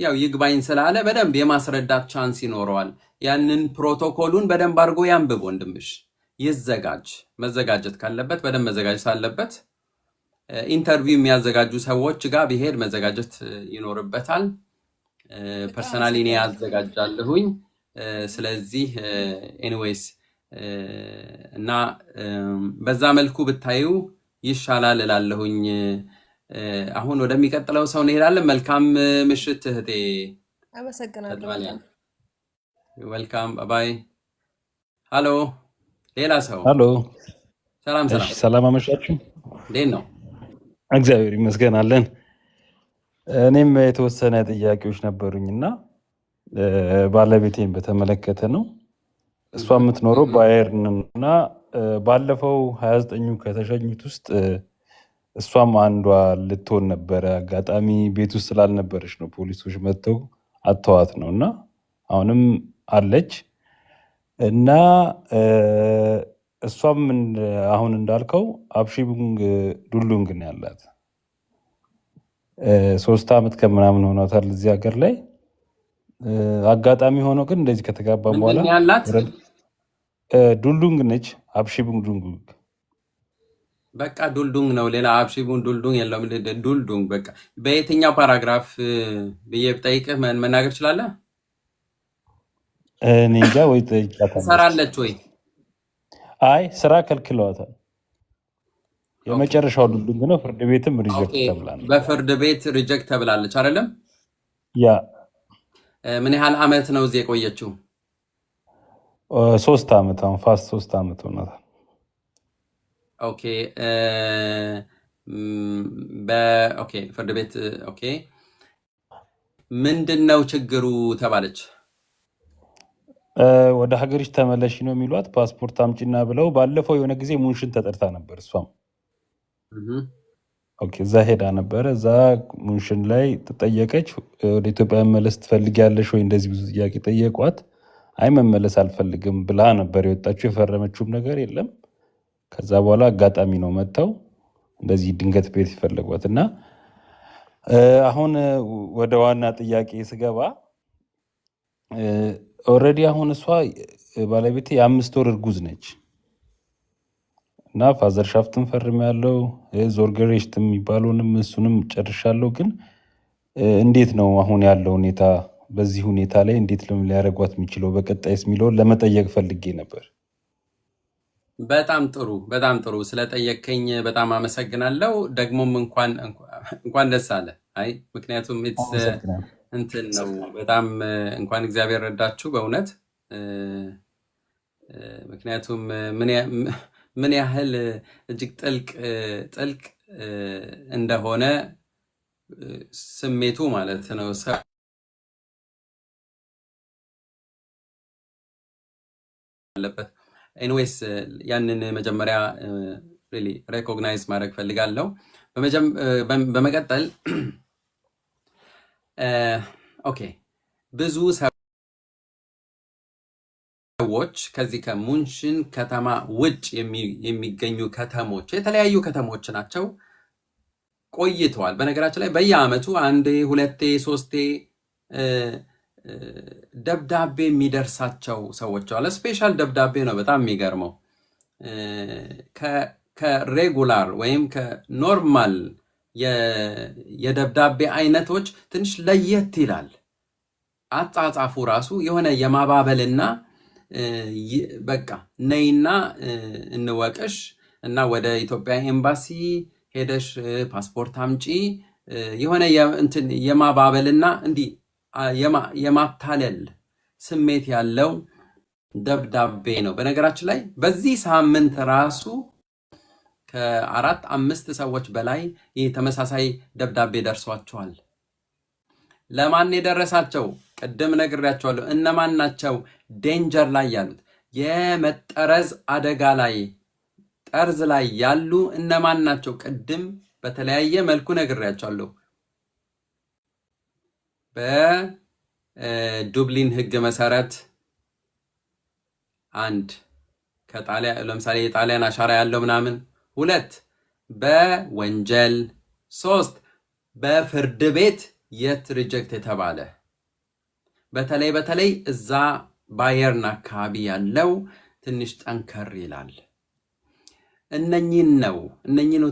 ያው ይግባኝ ስላለ በደንብ የማስረዳት ቻንስ ይኖረዋል። ያንን ፕሮቶኮሉን በደንብ አድርጎ ያንብብ ወንድምሽ፣ ይዘጋጅ። መዘጋጀት ካለበት በደንብ መዘጋጀት አለበት። ኢንተርቪው የሚያዘጋጁ ሰዎች ጋር ቢሄድ መዘጋጀት ይኖርበታል። ፐርሰናሊ እኔ ያዘጋጃለሁኝ። ስለዚህ ኤኒዌይስ እና በዛ መልኩ ብታዩ ይሻላል እላለሁኝ። አሁን ወደሚቀጥለው ሰው እንሄዳለን። መልካም ምሽት እህቴ። አመሰግናለሁ በጣም። ዌልካም ባይ። ሃሎ ሌላ ሰው። ሃሎ ሰላም እሺ፣ ሰላም፣ ሰላም አመሻችሁ። እንዴት ነው? እግዚአብሔር ይመስገን አለን። እኔም የተወሰነ ጥያቄዎች ነበሩኝና ባለቤቴን በተመለከተ ነው። እሷ የምትኖረው ባየርን እና ባለፈው 29ኙ ከተሸኙት ውስጥ እሷም አንዷ ልትሆን ነበረ። አጋጣሚ ቤት ውስጥ ስላልነበረች ነው ፖሊሶች መጥተው አተዋት ነው እና አሁንም አለች እና እሷም አሁን እንዳልከው አብሺቡንግ ዱሉንግ ነው ያላት። 3 ዓመት ከምናምን ሆኗታል እዚህ ሀገር ላይ። አጋጣሚ ሆኖ ግን እንደዚህ ከተጋባም በኋላ ምንድን ነው ያላት? ዱሉንግ ነች። አብሺቡንግ ዱሉንግ በቃ ዱልዱንግ ነው። ሌላ አብሺቡን ዱልዱንግ የለውም። ዱልዱንግ በቃ። በየትኛው ፓራግራፍ ብዬ ብጠይቅህ መናገር ትችላለህ? እኔ እንጃ። ወይ ጠይቂያታለሁ። ትሰራለች ወይ? አይ ስራ ከልክለዋታል። ኦኬ የመጨረሻው ዱሉንግ ነው። ፍርድ ቤትም ኦኬ። ሪጀክት ተብላ ነው። በፍርድ ቤት ሪጀክት ተብላለች አይደለም? ያ ምን ያህል አመት ነው እዚህ የቆየችው? 3 ዓመት አሁን ፋስት 3 ዓመት ሆኗታል። ኦኬ ኦኬ ፍርድ ቤት ኦኬ። ምንድን ነው ችግሩ ተባለች? ወደ ሀገርሽ ተመለሽ ነው የሚሏት። ፓስፖርት አምጪና ብለው ባለፈው የሆነ ጊዜ ሙንሽን ተጠርታ ነበር እሷም። እህ ኦኬ እዛ ሄዳ ነበረ። እዛ ሙንሽን ላይ ተጠየቀች። ወደ ኢትዮጵያ መመለስ ትፈልጊያለሽ ወይ እንደዚህ ብዙ ጥያቄ ጠየቋት። አይ መመለስ አልፈልግም ብላ ነበር የወጣችው። የፈረመችውም ነገር የለም። ከዛ በኋላ አጋጣሚ ነው መጥተው እንደዚህ ድንገት ቤት ይፈልጓት እና አሁን ወደ ዋና ጥያቄ ስገባ ኦልሬዲ አሁን እሷ ባለቤቴ የ5 ወር እርጉዝ ነች እና ፋዘር ሻፍትን ፈርሜያለሁ። ዞርገሬሽት የሚባለውንም እሱንም ጨርሻለሁ። ግን እንዴት ነው አሁን ያለው ሁኔታ? በዚህ ሁኔታ ላይ እንዴት ነው ሊያደርጓት የሚችለው በቀጣይስ የሚለውን ለመጠየቅ ፈልጌ ነበር። በጣም ጥሩ ስለጠየቀኝ በጣም አመሰግናለሁ። ደግሞም እንኳን ደስ አለ። አይ ምክንያቱም አመሰግናለሁ። እንትን ነው በጣም እንኳን እግዚአብሔር ረዳችሁ በእውነት ምክንያቱም ምን ያህል እጅግ ጥልቅ እንደሆነ ስሜቱ ማለት ነው ሰው አለበት። ኤኒዌይስ ያንን መጀመሪያ ሪሊ ሬኮግናይዝ ማድረግ ፈልጋለሁ። በመቀጠል ኦኬ ብዙ ሰዎች ከዚህ ከሙንሽን ከተማ ውጭ የሚገኙ ከተሞች የተለያዩ ከተሞች ናቸው ቆይተዋል። በነገራችን ላይ በየአመቱ 1 2 3 ደብዳቤ የሚደርሳቸው ሰዎች አለ። ስፔሻል ደብዳቤ ነው። በጣም የሚገርመው ከሬጉላር ወይም ከኖርማል የደብዳቤ አይነቶች ትንሽ ለየት ይላል። አጻጻፉ ራሱ የሆነ የማባበልና በቃ ነይና እንወቅሽ እና ወደ ኢትዮጵያ ኤምባሲ ሄደሽ ፓስፖርት አምጪ የሆነ እንትን የማባበልና እንዲህ የማታለል ስሜት ያለው ደብዳቤ ነው። በነገራችን ላይ በዚህ ሳምንት ራሱ ከ4-5 ሰዎች በላይ ይህ ተመሳሳይ ደብዳቤ ደርሷቸዋል። ለማን የደረሳቸው? ቅድም ነግሬያቸዋለሁ። እነማን ናቸው ዴንጀር ላይ ያሉት? የመጠረዝ አደጋ ላይ ጠርዝ ላይ ያሉ እነማን ናቸው? ቅድም በተለያየ መልኩ ነግሬያቸዋለሁ። በዱብሊን ሕግ መሰረት 1 ከጣሊያን ለምሳሌ የጣሊያን አሻራ ያለው ምናምን 2 በወንጀል 3 በፍርድ ቤት የት ሪጀክት የተባለ በተለይ እዛ ባየርን አካባቢ ያለው ትንሽ ጠንከር ይላል። እነኚህን ነው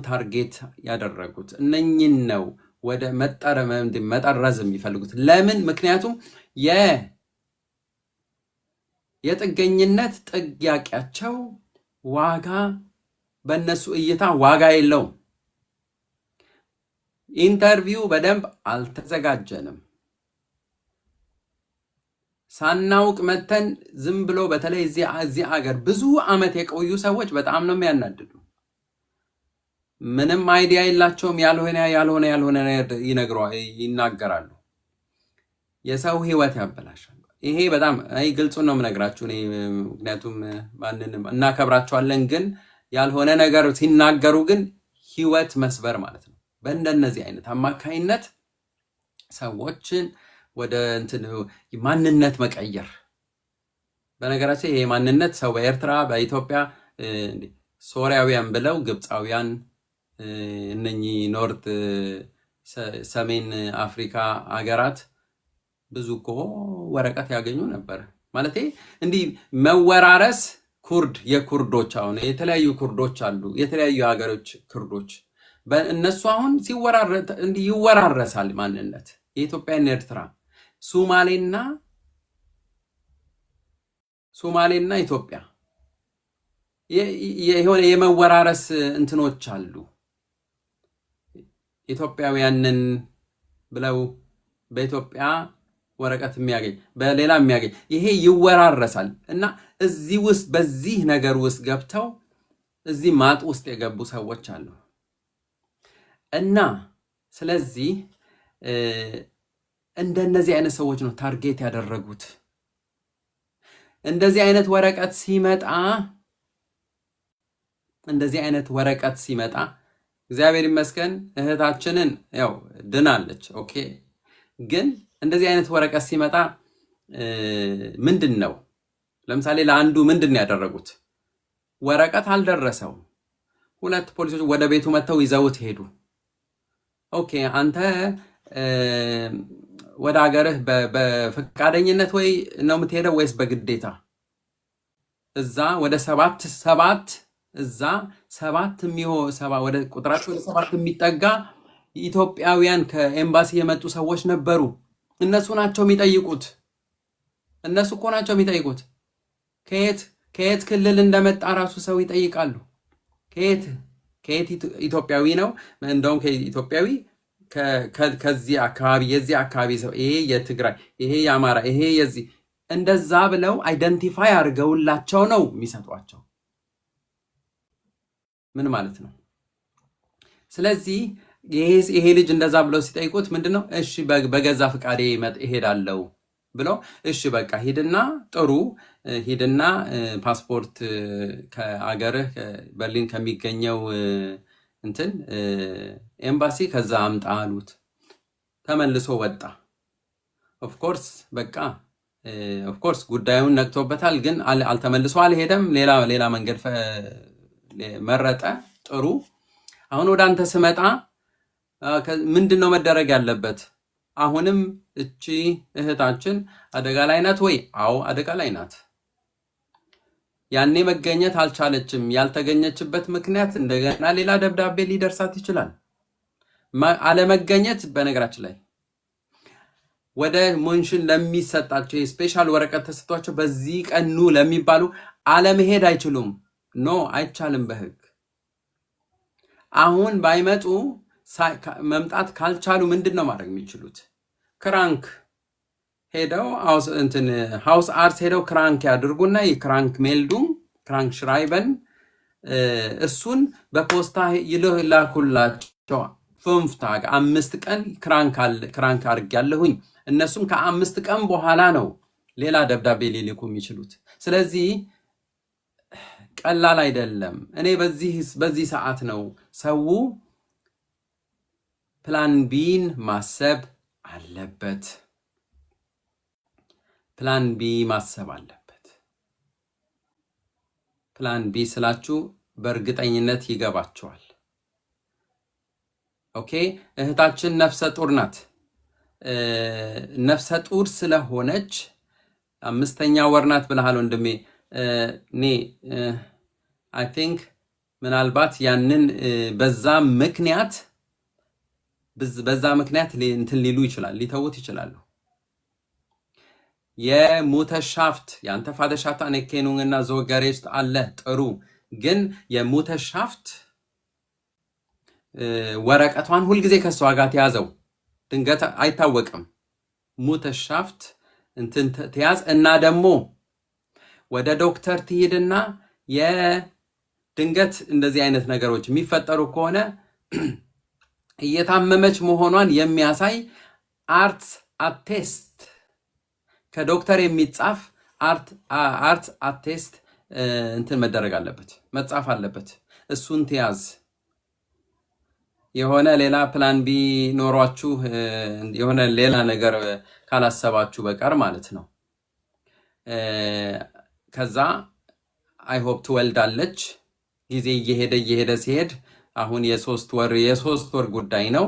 ታርጌት ያደረጉት። እነኚህን ነው ወደ መጠረዝ የሚፈልጉት። ለምን? ምክንያቱም የጥገኝነት ጥያቄያቸው ዋጋ በእነሱ እይታ ዋጋ የለውም። ኢንተርቪው በደንብ አልተዘጋጀንም። ሳናውቅ መተን ዝም ብሎ በተለይ እዚህ አገር ብዙ አመት የቆዩ ሰዎች በጣም ነው የሚያናድዱ። ምንም አይዲያ የላቸውም። ያልሆነ ይናገራሉ። የሰው ህይወት ያበላሻል። ይሄ በጣም ግልጹን ነው የምነግራችሁ። ምክንያቱም ማንንም እናከብራቸዋለን፣ ግን ያልሆነ ነገር ሲናገሩ ግን ህይወት መስበር ማለት ነው። በእንደነዚህ አይነት አማካይነት ሰዎችን ወደ ማንነት መቀየር በነገራችን ይሄ ማንነት ሰው በኤርትራ በኢትዮጵያ ሶሪያውያን ብለው ግብፃውያን እነኚህ ኖርት ሰሜን አፍሪካ አገራት ብዙ እኮ ወረቀት ያገኙ ነበር ማለት እንዲህ መወራረስ ኩርድ የኩርዶች አሁን የተለያዩ ኩርዶች አሉ የተለያዩ ሀገሮች ኩርዶች በእነሱ አሁን ሲወራረስ እንዲህ ይወራረሳል ማንነት የኢትዮጵያና ኤርትራ ሶማሌና ኢትዮጵያ የሆነ የመወራረስ እንትኖች አሉ ኢትዮጵያውያንን ብለው በኢትዮጵያ ወረቀት የሚያገኝ በሌላ የሚያገኝ ይሄ ይወራረሳል እና እዚህ ውስጥ በዚህ ነገር ውስጥ ገብተው እዚህ ማጥ ውስጥ የገቡ ሰዎች አሉ እና ስለዚህ እንደነዚህ አይነት ሰዎች ነው ታርጌት ያደረጉት እንደዚህ አይነት ወረቀት ሲመጣ እግዚአብሔር ይመስገን እህታችንን ያው ድናለች ኦኬ ግን እንደዚህ አይነት ወረቀት ሲመጣ ምንድነው ለምሳሌ ለአንዱ ምንድነው ያደረጉት ወረቀት አልደረሰው ሁለት ፖሊሶች ወደ ቤቱ መተው ይዘውት ሄዱ ኦኬ አንተ ወደ ሀገርህ በፈቃደኝነት ወይ ነው የምትሄደው ወይስ በግዴታ እዛ ወደ ሰባት እዛ 7 ወደ ቁጥራቸው ወደ 7 የሚጠጋ ኢትዮጵያውያን ከኤምባሲ የመጡ ሰዎች ነበሩ እነሱ ናቸው የሚጠይቁት እነሱ እኮ ናቸው የሚጠይቁት ከየት ክልል እንደመጣ ራሱ ሰው ይጠይቃሉ ከየት ኢትዮጵያዊ ነው እንደውም ከኢትዮጵያዊ ከዚህ አካባቢ የዚህ አካባቢ ሰው ይሄ የትግራይ ይሄ የአማራ ይሄ የዚህ እንደዛ ብለው አይደንቲፋይ አድርገውላቸው ነው የሚሰጧቸው ምን ማለት ነው ስለዚህ ይሄ ልጅ እንደዛ ብለው ሲጠይቁት ምንድነው እሺ በገዛ ፍቃዴ እሄዳለሁ ብለው እሺ በቃ ሂድና ፓስፖርት ከአገርህ በርሊን ከሚገኘው እንትን ኤምባሲ ከዛ አምጣ አሉት ተመልሶ ወጣ ኦፍ ኮርስ ጉዳዩን ነቅቶበታል ግን አልተመልሶ አልሄደም ሌላ መንገድ መረጠ ጥሩ አሁን ወደ አንተ ስመጣ ምንድነው መደረግ ያለበት አሁንም እቺ እህታችን አደጋ ላይ ናት ወይ አዎ አደጋ ላይ ናት ያኔ መገኘት አልቻለችም ያልተገኘችበት ምክንያት እንደገና ሌላ ደብዳቤ ሊደርሳት ይችላል አለመገኘት በነገራችን ላይ ወደ ሞንሽን ለሚሰጣቸው ስፔሻል ወረቀት ተሰጥቷቸው በዚህ ቀኑ ለሚባሉ አለመሄድ አይችሉም አይቻልም በህግ አሁን ባይመጡ መምጣት ካልቻሉ ምንድነው ማድረግ የሚችሉት ክራንክ ሄደው ሃውስ አርስ ሄደው ክራንክ ያድርጉና የክራንክ ሜልዱም ክራንክ ሽራይበን እሱን በፖስታ ይልላኩላቸው ፍንፍታግ 5 ቀን ክራንክ አድርጌያለሁኝ እነሱም ከ5 ቀን በኋላ ነው ሌላ ደብዳቤ ሊልኩ የሚችሉት ስለዚህ ቀላል አይደለም እኔ በዚህ ሰዓት ነው ሰው ፕላን ቢን ማሰብ አለበት ፕላን ቢ ስላችሁ በእርግጠኝነት ይገባቸዋል ኦኬ እህታችን ነፍሰ ጡር ናት ነፍሰ ጡር ስለሆነች 5ኛ ወር ናት ብለሃል ወንድሜ I think ምናልባት ያንን በዛ ምክንያት እንትን ሊሉ ይችላል ሊተውት ይችላሉ የሙተሻፍት ያንተ ፋደሻታ ነከኑንና ዞገሬስት አለ ጥሩ ግን የሙተሻፍት ወረቀቷን ሁሉ ጊዜ ከሷ ጋር ተያዘው ድንገት አይታወቅም ሙተሻፍት እንትን ተያዝ እና ደግሞ ወደ ዶክተር ትሄድና የድንገት እንደዚህ አይነት ነገሮች የሚፈጠሩ ከሆነ እየታመመች መሆኗን የሚያሳይ አርትስ አቴስት ከዶክተር የሚጻፍ አርትስ አቴስት እንትን መደረግ አለበት መጻፍ አለበት እሱን ተያዝ የሆነ ሌላ ፕላን ቢ ኖሯችሁ የሆነ ሌላ ነገር ካላሰባችሁ በቀር ማለት ነው ከዛ አይ ሆፕ ትወልዳለች። ጊዜ እየሄደ ሲሄድ አሁን የሶስት ወር ጉዳይ ነው።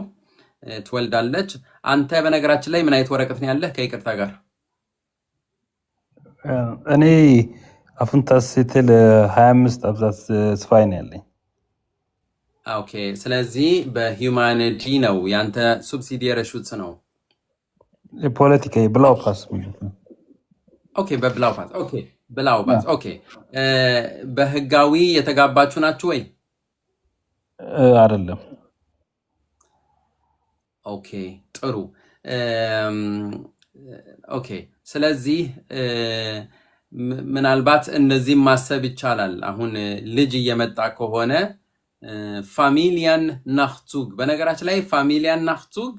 ትወልዳለች። አንተ በነገራችን ላይ ምን አይነት ወረቀት ነው ያለህ? ከይቅርታ ጋር እኔ አፍንታስ ስትል 25 አብዛት ስፋይ ነው ያለኝ። ኦኬ። ስለዚህ በሂውማኒቲ ነው ያንተ ሱብሲዲየሪ ሹትስ ነው። ፖለቲካ ብላው ፓስ ማለት ነው። ኦኬ፣ በብላው ፓስ። ኦኬ፣ ብላው ፓስ። ኦኬ። በህጋዊ የተጋባችሁ ናችሁ ወይ? አይደለም። ኦኬ፣ ጥሩ። ኦኬ፣ ስለዚህ ምናልባት እነዚህም ማሰብ ይቻላል። አሁን ልጅ እየመጣ ከሆነ ፋሚሊያን ናክቱግ፣ በነገራችን ላይ ፋሚሊያን ናክቱግ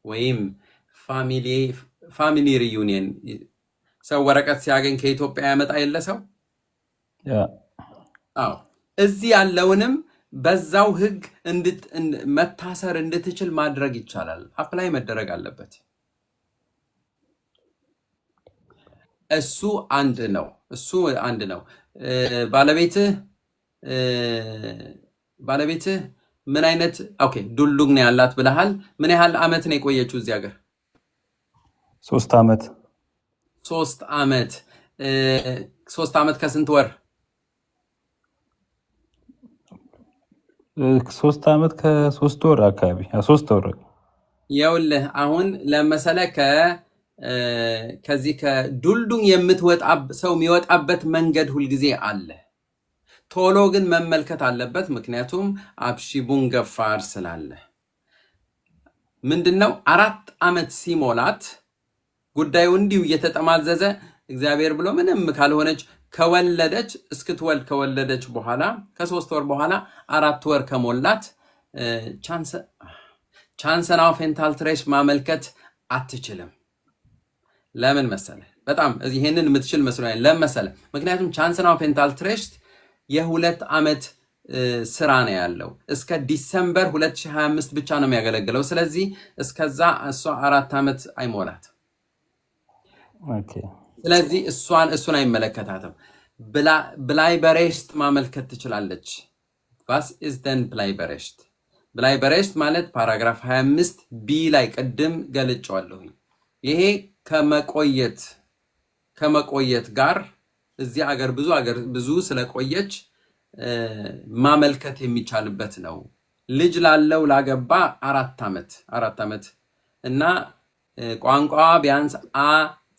ወይም ፋሚሊ ሪዩኒየን፣ ሰው ወረቀት ሲያገኝ ከኢትዮጵያ ያመጣ የለ ሰው። አዎ፣ እዚህ ያለውንም በዛው ህግ መታሰር እንድትችል ማድረግ ይቻላል። አፕላይ መደረግ አለበት። እሱ አንድ ነው። ባለቤትህ ምን አይነት ኦኬ ዱሉግ ነው ያላት ብለሃል። ምን ያህል አመት ነው የቆየችው እዚህ ሀገር? 3 ዓመት። 3 ዓመት 3 ዓመት ከስንት ወር? 3 ዓመት ከ3 ወር አካባቢ 3 ወር። ይኸውልህ አሁን ለመሰለ ከዚህ ከዱልዱም ሰው የሚወጣበት መንገድ ሁልጊዜ አለ። ቶሎ ግን መመልከት አለበት። ምክንያቱም አብሺቡን ገፋር ስላለ ምንድነው 4 ዓመት ሲሞላት ጉዳዩ እንዲሁ እየተጠማዘዘ እግዚአብሔር ብሎ ምንም ካልሆነች ከወለደች እስክትወልድ ከወለደች በኋላ ከ3 ወር በኋላ 4 ወር ከሞላት ቻንሰን ኦፍ ኢንታልትሬሽ ማመልከት አትችልም። ለምን መሰለ? በጣም ይሄንን የምትችል መስሎኝ። ለምን መሰለ? ምክንያቱም ቻንሰን ኦፍ ኢንታልትሬሽ የ2 ዓመት ስራ ነው ያለው። እስከ ዲሰምበር 2025 ብቻ ነው የሚያገለግለው። ስለዚህ እስከዛ እሷ 4 ዓመት አይሞላት። ኦኬ። ስለዚህ እሱን አይመለከታትም። ብላይበሬሽት ማመልከት ትችላለች። ዋስ ኢዝ ደን ብላይበሬሽት? ብላይበሬሽት ማለት ፓራግራፍ 25 ቢ ላይ ቅድም ገልጫዋለሁኝ። ይሄ ከመቆየት ጋር እዚህ አገር ብዙ ስለቆየች ማመልከት የሚቻልበት ነው። ልጅ ላለው ላገባ 4 ዓመት እና ቋንቋ ቢያንስ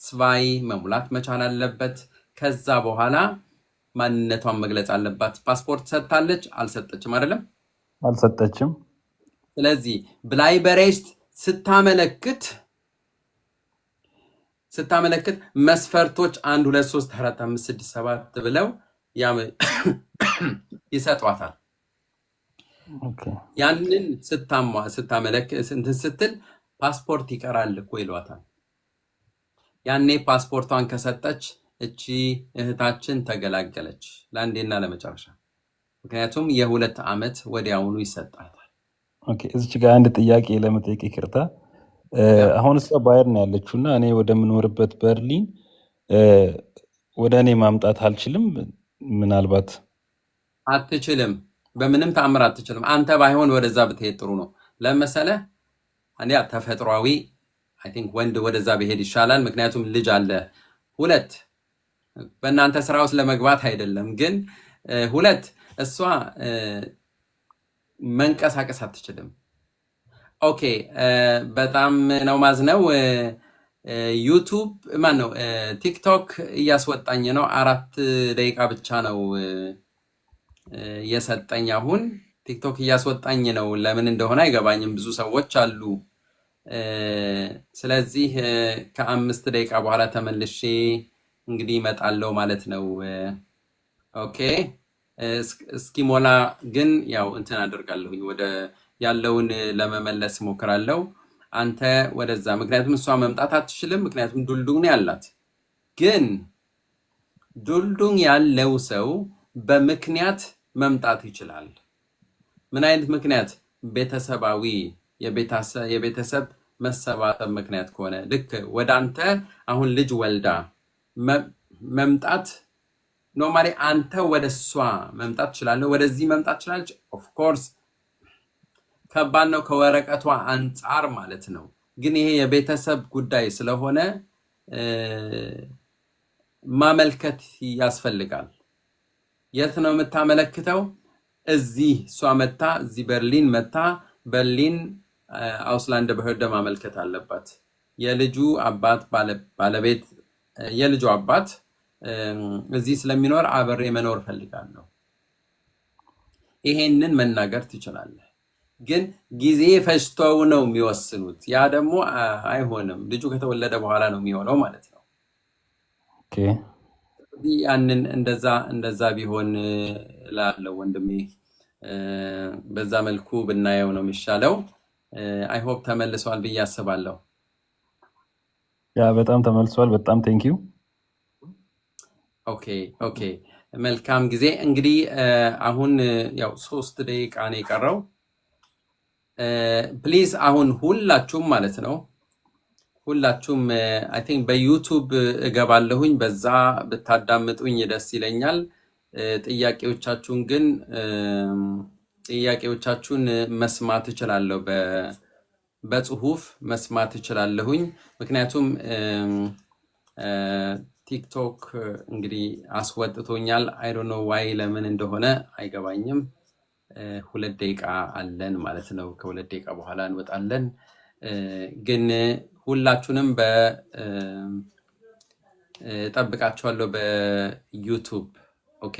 ስቫይ መሙላት መቻል አለበት። ከዛ በኋላ ማንነቷን መግለጽ አለባት። ፓስፖርት ሰጥታለች? አልሰጠችም? አይደለም አልሰጠችም። ስለዚህ ብላይበሬሽት ስታመለክት መስፈርቶች 1 2 3 4 5 6 7 ብለው ይሰጧታል። ያንን ስትል ፓስፖርት ይቀራል እኮ ይሏታል። ያኔ ፓስፖርቷን ከሰጠች እቺ እህታችን ተገላገለች ለአንዴና ለመጨረሻ። ምክንያቱም የ2 ዓመት ወዲያውኑ ይሰጣታል። ኦኬ፣ እዚች ጋር አንድ ጥያቄ ለመጠየቅ ይቅርታ። አሁን እሷ ባየር ነው ያለችው እና እኔ ወደምኖርበት በርሊን ወደ እኔ ማምጣት አልችልም? ምናልባት አትችልም፣ በምንም ተአምር አትችልም። አንተ ባይሆን ወደዛ ብትሄድ ጥሩ ነው። ለመሰለ አንዴ ተፈጥሯዊ አይ ቲንክ ወንድ ወደዛ ብሄድ ይሻላል። ምክንያቱም ልጅ አለ። 2 በእናንተ ስራ ውስጥ ለመግባት አይደለም ግን 2 እሷ መንቀሳቀስ አትችልም። ኦኬ፣ በጣም ነው ማዝነው። ዩቱብ ነው ቲክቶክ እያስወጣኝ ነው። 4 ደቂቃ ብቻ ነው የሰጠኝ። አሁን ቲክቶክ እያስወጣኝ ነው። ለምን እንደሆነ አይገባኝም። ብዙ ሰዎች አሉ። ስለዚህ ከ5 ደቂቃ በኋላ ተመልሼ እንግዲህ እመጣለሁ ማለት ነው። ኦኬ፣ እስኪሞላ ግን ያው እንትን አደርጋለሁኝ፣ ወደ ያለውን ለመመለስ እሞክራለሁ። አንተ ወደዛ፣ ምክንያቱም እሷ መምጣት አትችልም፣ ምክንያቱም ዱልዱግ ነው ያላት። ግን ዱልዱግ ያለው ሰው በምክንያት መምጣት ይችላል። ምን አይነት ምክንያት? ቤተሰባዊ የቤተሰብ መሰባሰብ ምክንያት ከሆነ ልክ ወደ አንተ አሁን ልጅ ወልዳ መምጣት ኖርማሊ አንተ ወደ እሷ መምጣት ትችላለህ፣ ወደዚህ መምጣት ትችላለች። ኦፍኮርስ ከባድ ነው ከወረቀቷ አንጻር ማለት ነው። ግን ይሄ የቤተሰብ ጉዳይ ስለሆነ ማመልከት ያስፈልጋል። የት ነው የምታመለክተው? እዚህ እሷ መታ እዚህ በርሊን መታ በርሊን አውስላንድ በህርደ ማመልከት አለባት። የልጁ አባት ባለቤት የልጁ አባት እዚህ ስለሚኖር አብሬ መኖር ፈልጋለሁ፣ ይሄንን መናገር ትችላለህ። ግን ጊዜ ፈጅተው ነው የሚወስኑት። ያ ደግሞ አይሆንም። ልጁ ከተወለደ በኋላ ነው የሚሆነው ማለት ነው። ኦኬ ያንን እንደዛ ቢሆን ላለው ወንድሜ በዛ መልኩ ብናየው ነው የሚሻለው። አይ ሆፕ ተመልሷል ብዬ አስባለሁ። ያ በጣም ተመልሷል። በጣም ቴንኪው። ኦኬ መልካም ጊዜ። እንግዲህ አሁን ያው 3 ደቂቃ ነው የቀረው። ፕሊዝ አሁን ሁላችሁም ማለት ነው ሁላችሁም አይ ቲንክ በዩቲዩብ እገባለሁኝ፣ በዛ ብታዳምጡኝ ደስ ይለኛል። ጥያቄዎቻችሁን መስማት እችላለሁ፣ በጽሁፍ መስማት እችላለሁኝ። ምክንያቱም ቲክቶክ እንግዲህ አስወጥቶኛል። አይ ዶንት ኖ ዋይ ለምን እንደሆነ አይገባኝም። 2 ደቂቃ አለን ማለት ነው። ከ2 ደቂቃ በኋላ እንወጣለን። ግን ሁላችሁንም ጠብቃችኋለሁ በዩቲዩብ። ኦኬ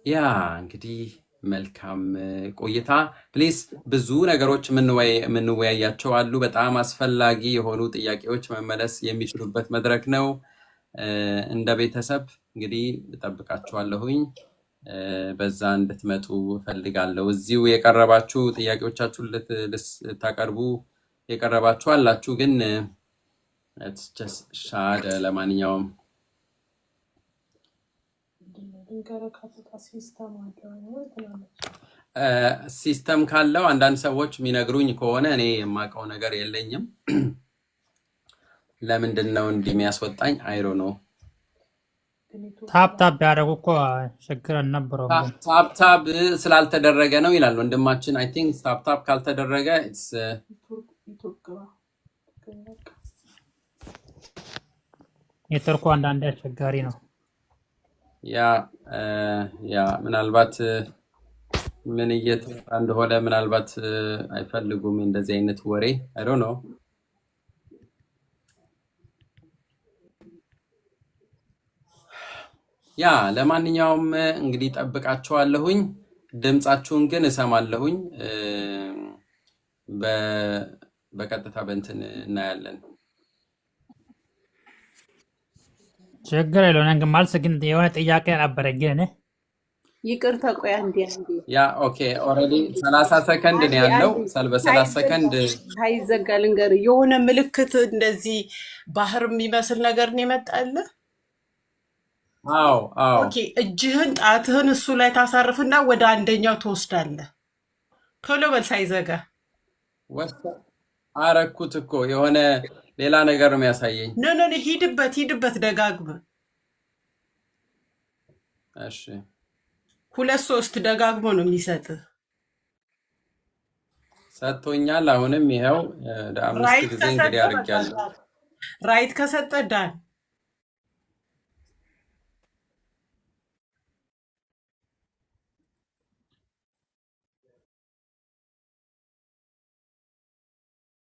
ያ እንግዲህ መልካም ቆይታ። ፕሊዝ ብዙ ነገሮች የምንወያያቸው አሉ። በጣም አስፈላጊ የሆኑ ጥያቄዎች መመለስ የሚችሉበት መድረክ ነው። እንደ ቤተሰብ እንግዲህ እጠብቃችኋለሁኝ። በዛ እንድትመጡ ፈልጋለሁ። እዚሁ የቀረባችሁ ጥያቄዎቻችሁን ልታቀርቡ የቀረባችሁ አላችሁ፣ ግን ሻደ ለማንኛውም ሲስተም ካለው አንዳንድ ሰዎች የሚነግሩኝ ከሆነ እኔ የማውቀው ነገር የለኝም። ለምንድን ነው እንዲህ የሚያስወጣኝ? አይሮ ነው። ታፕ ያደረጉ እኮ ችግር አልነበረውም። ግን ታፕ ስላልተደረገ ነው ይላል ወንድማችን። አይ ቲንክ ታፕ ካልተደረገ ኔትወርኩ አንዳንዴ አስቸጋሪ ነው። ያ ምናልባት ምን እየተወራ እንደሆነ ምናልባት አይፈልጉም እንደዚህ አይነት ወሬ። አይ ዶንት ኖ። ያ ለማንኛውም እንግዲህ ጠብቃችኋለሁኝ። ድምጻችሁን ግን እሰማለሁኝ። በቀጥታ በእንትን እናያለን። ችግር የለውም። ግን ማልስ ግን የሆነ ጥያቄ ነበረ ግን ይቅርታ ቆይ አንዴ ያ ኦኬ ኦልሬዲ 30 ሰከንድ ነው ያለው። በ30 ሰከንድ ሳይዘጋ ልንገር፣ የሆነ ምልክት እንደዚህ ባህር የሚመስል ነገር ነው የመጣለ። አዎ ኦኬ እጅህን ጣትህን እሱ ላይ ታሳርፍና ወደ አንደኛው ትወስዳለህ። ቶሎ በል ሳይዘጋ። አረኩት እኮ የሆነ ሌላ ነገር ነው የሚያሳየኝ። ኖ ሂድበት ደጋግመህ። እሺ 2-3 ደጋግሞ ነው የሚሰጥህ። ሰጥቶኛል። አሁንም ይኸው 5 ጊዜ እንግዲህ አድርጌያለሁ። ራይት ከሰጠ ዳን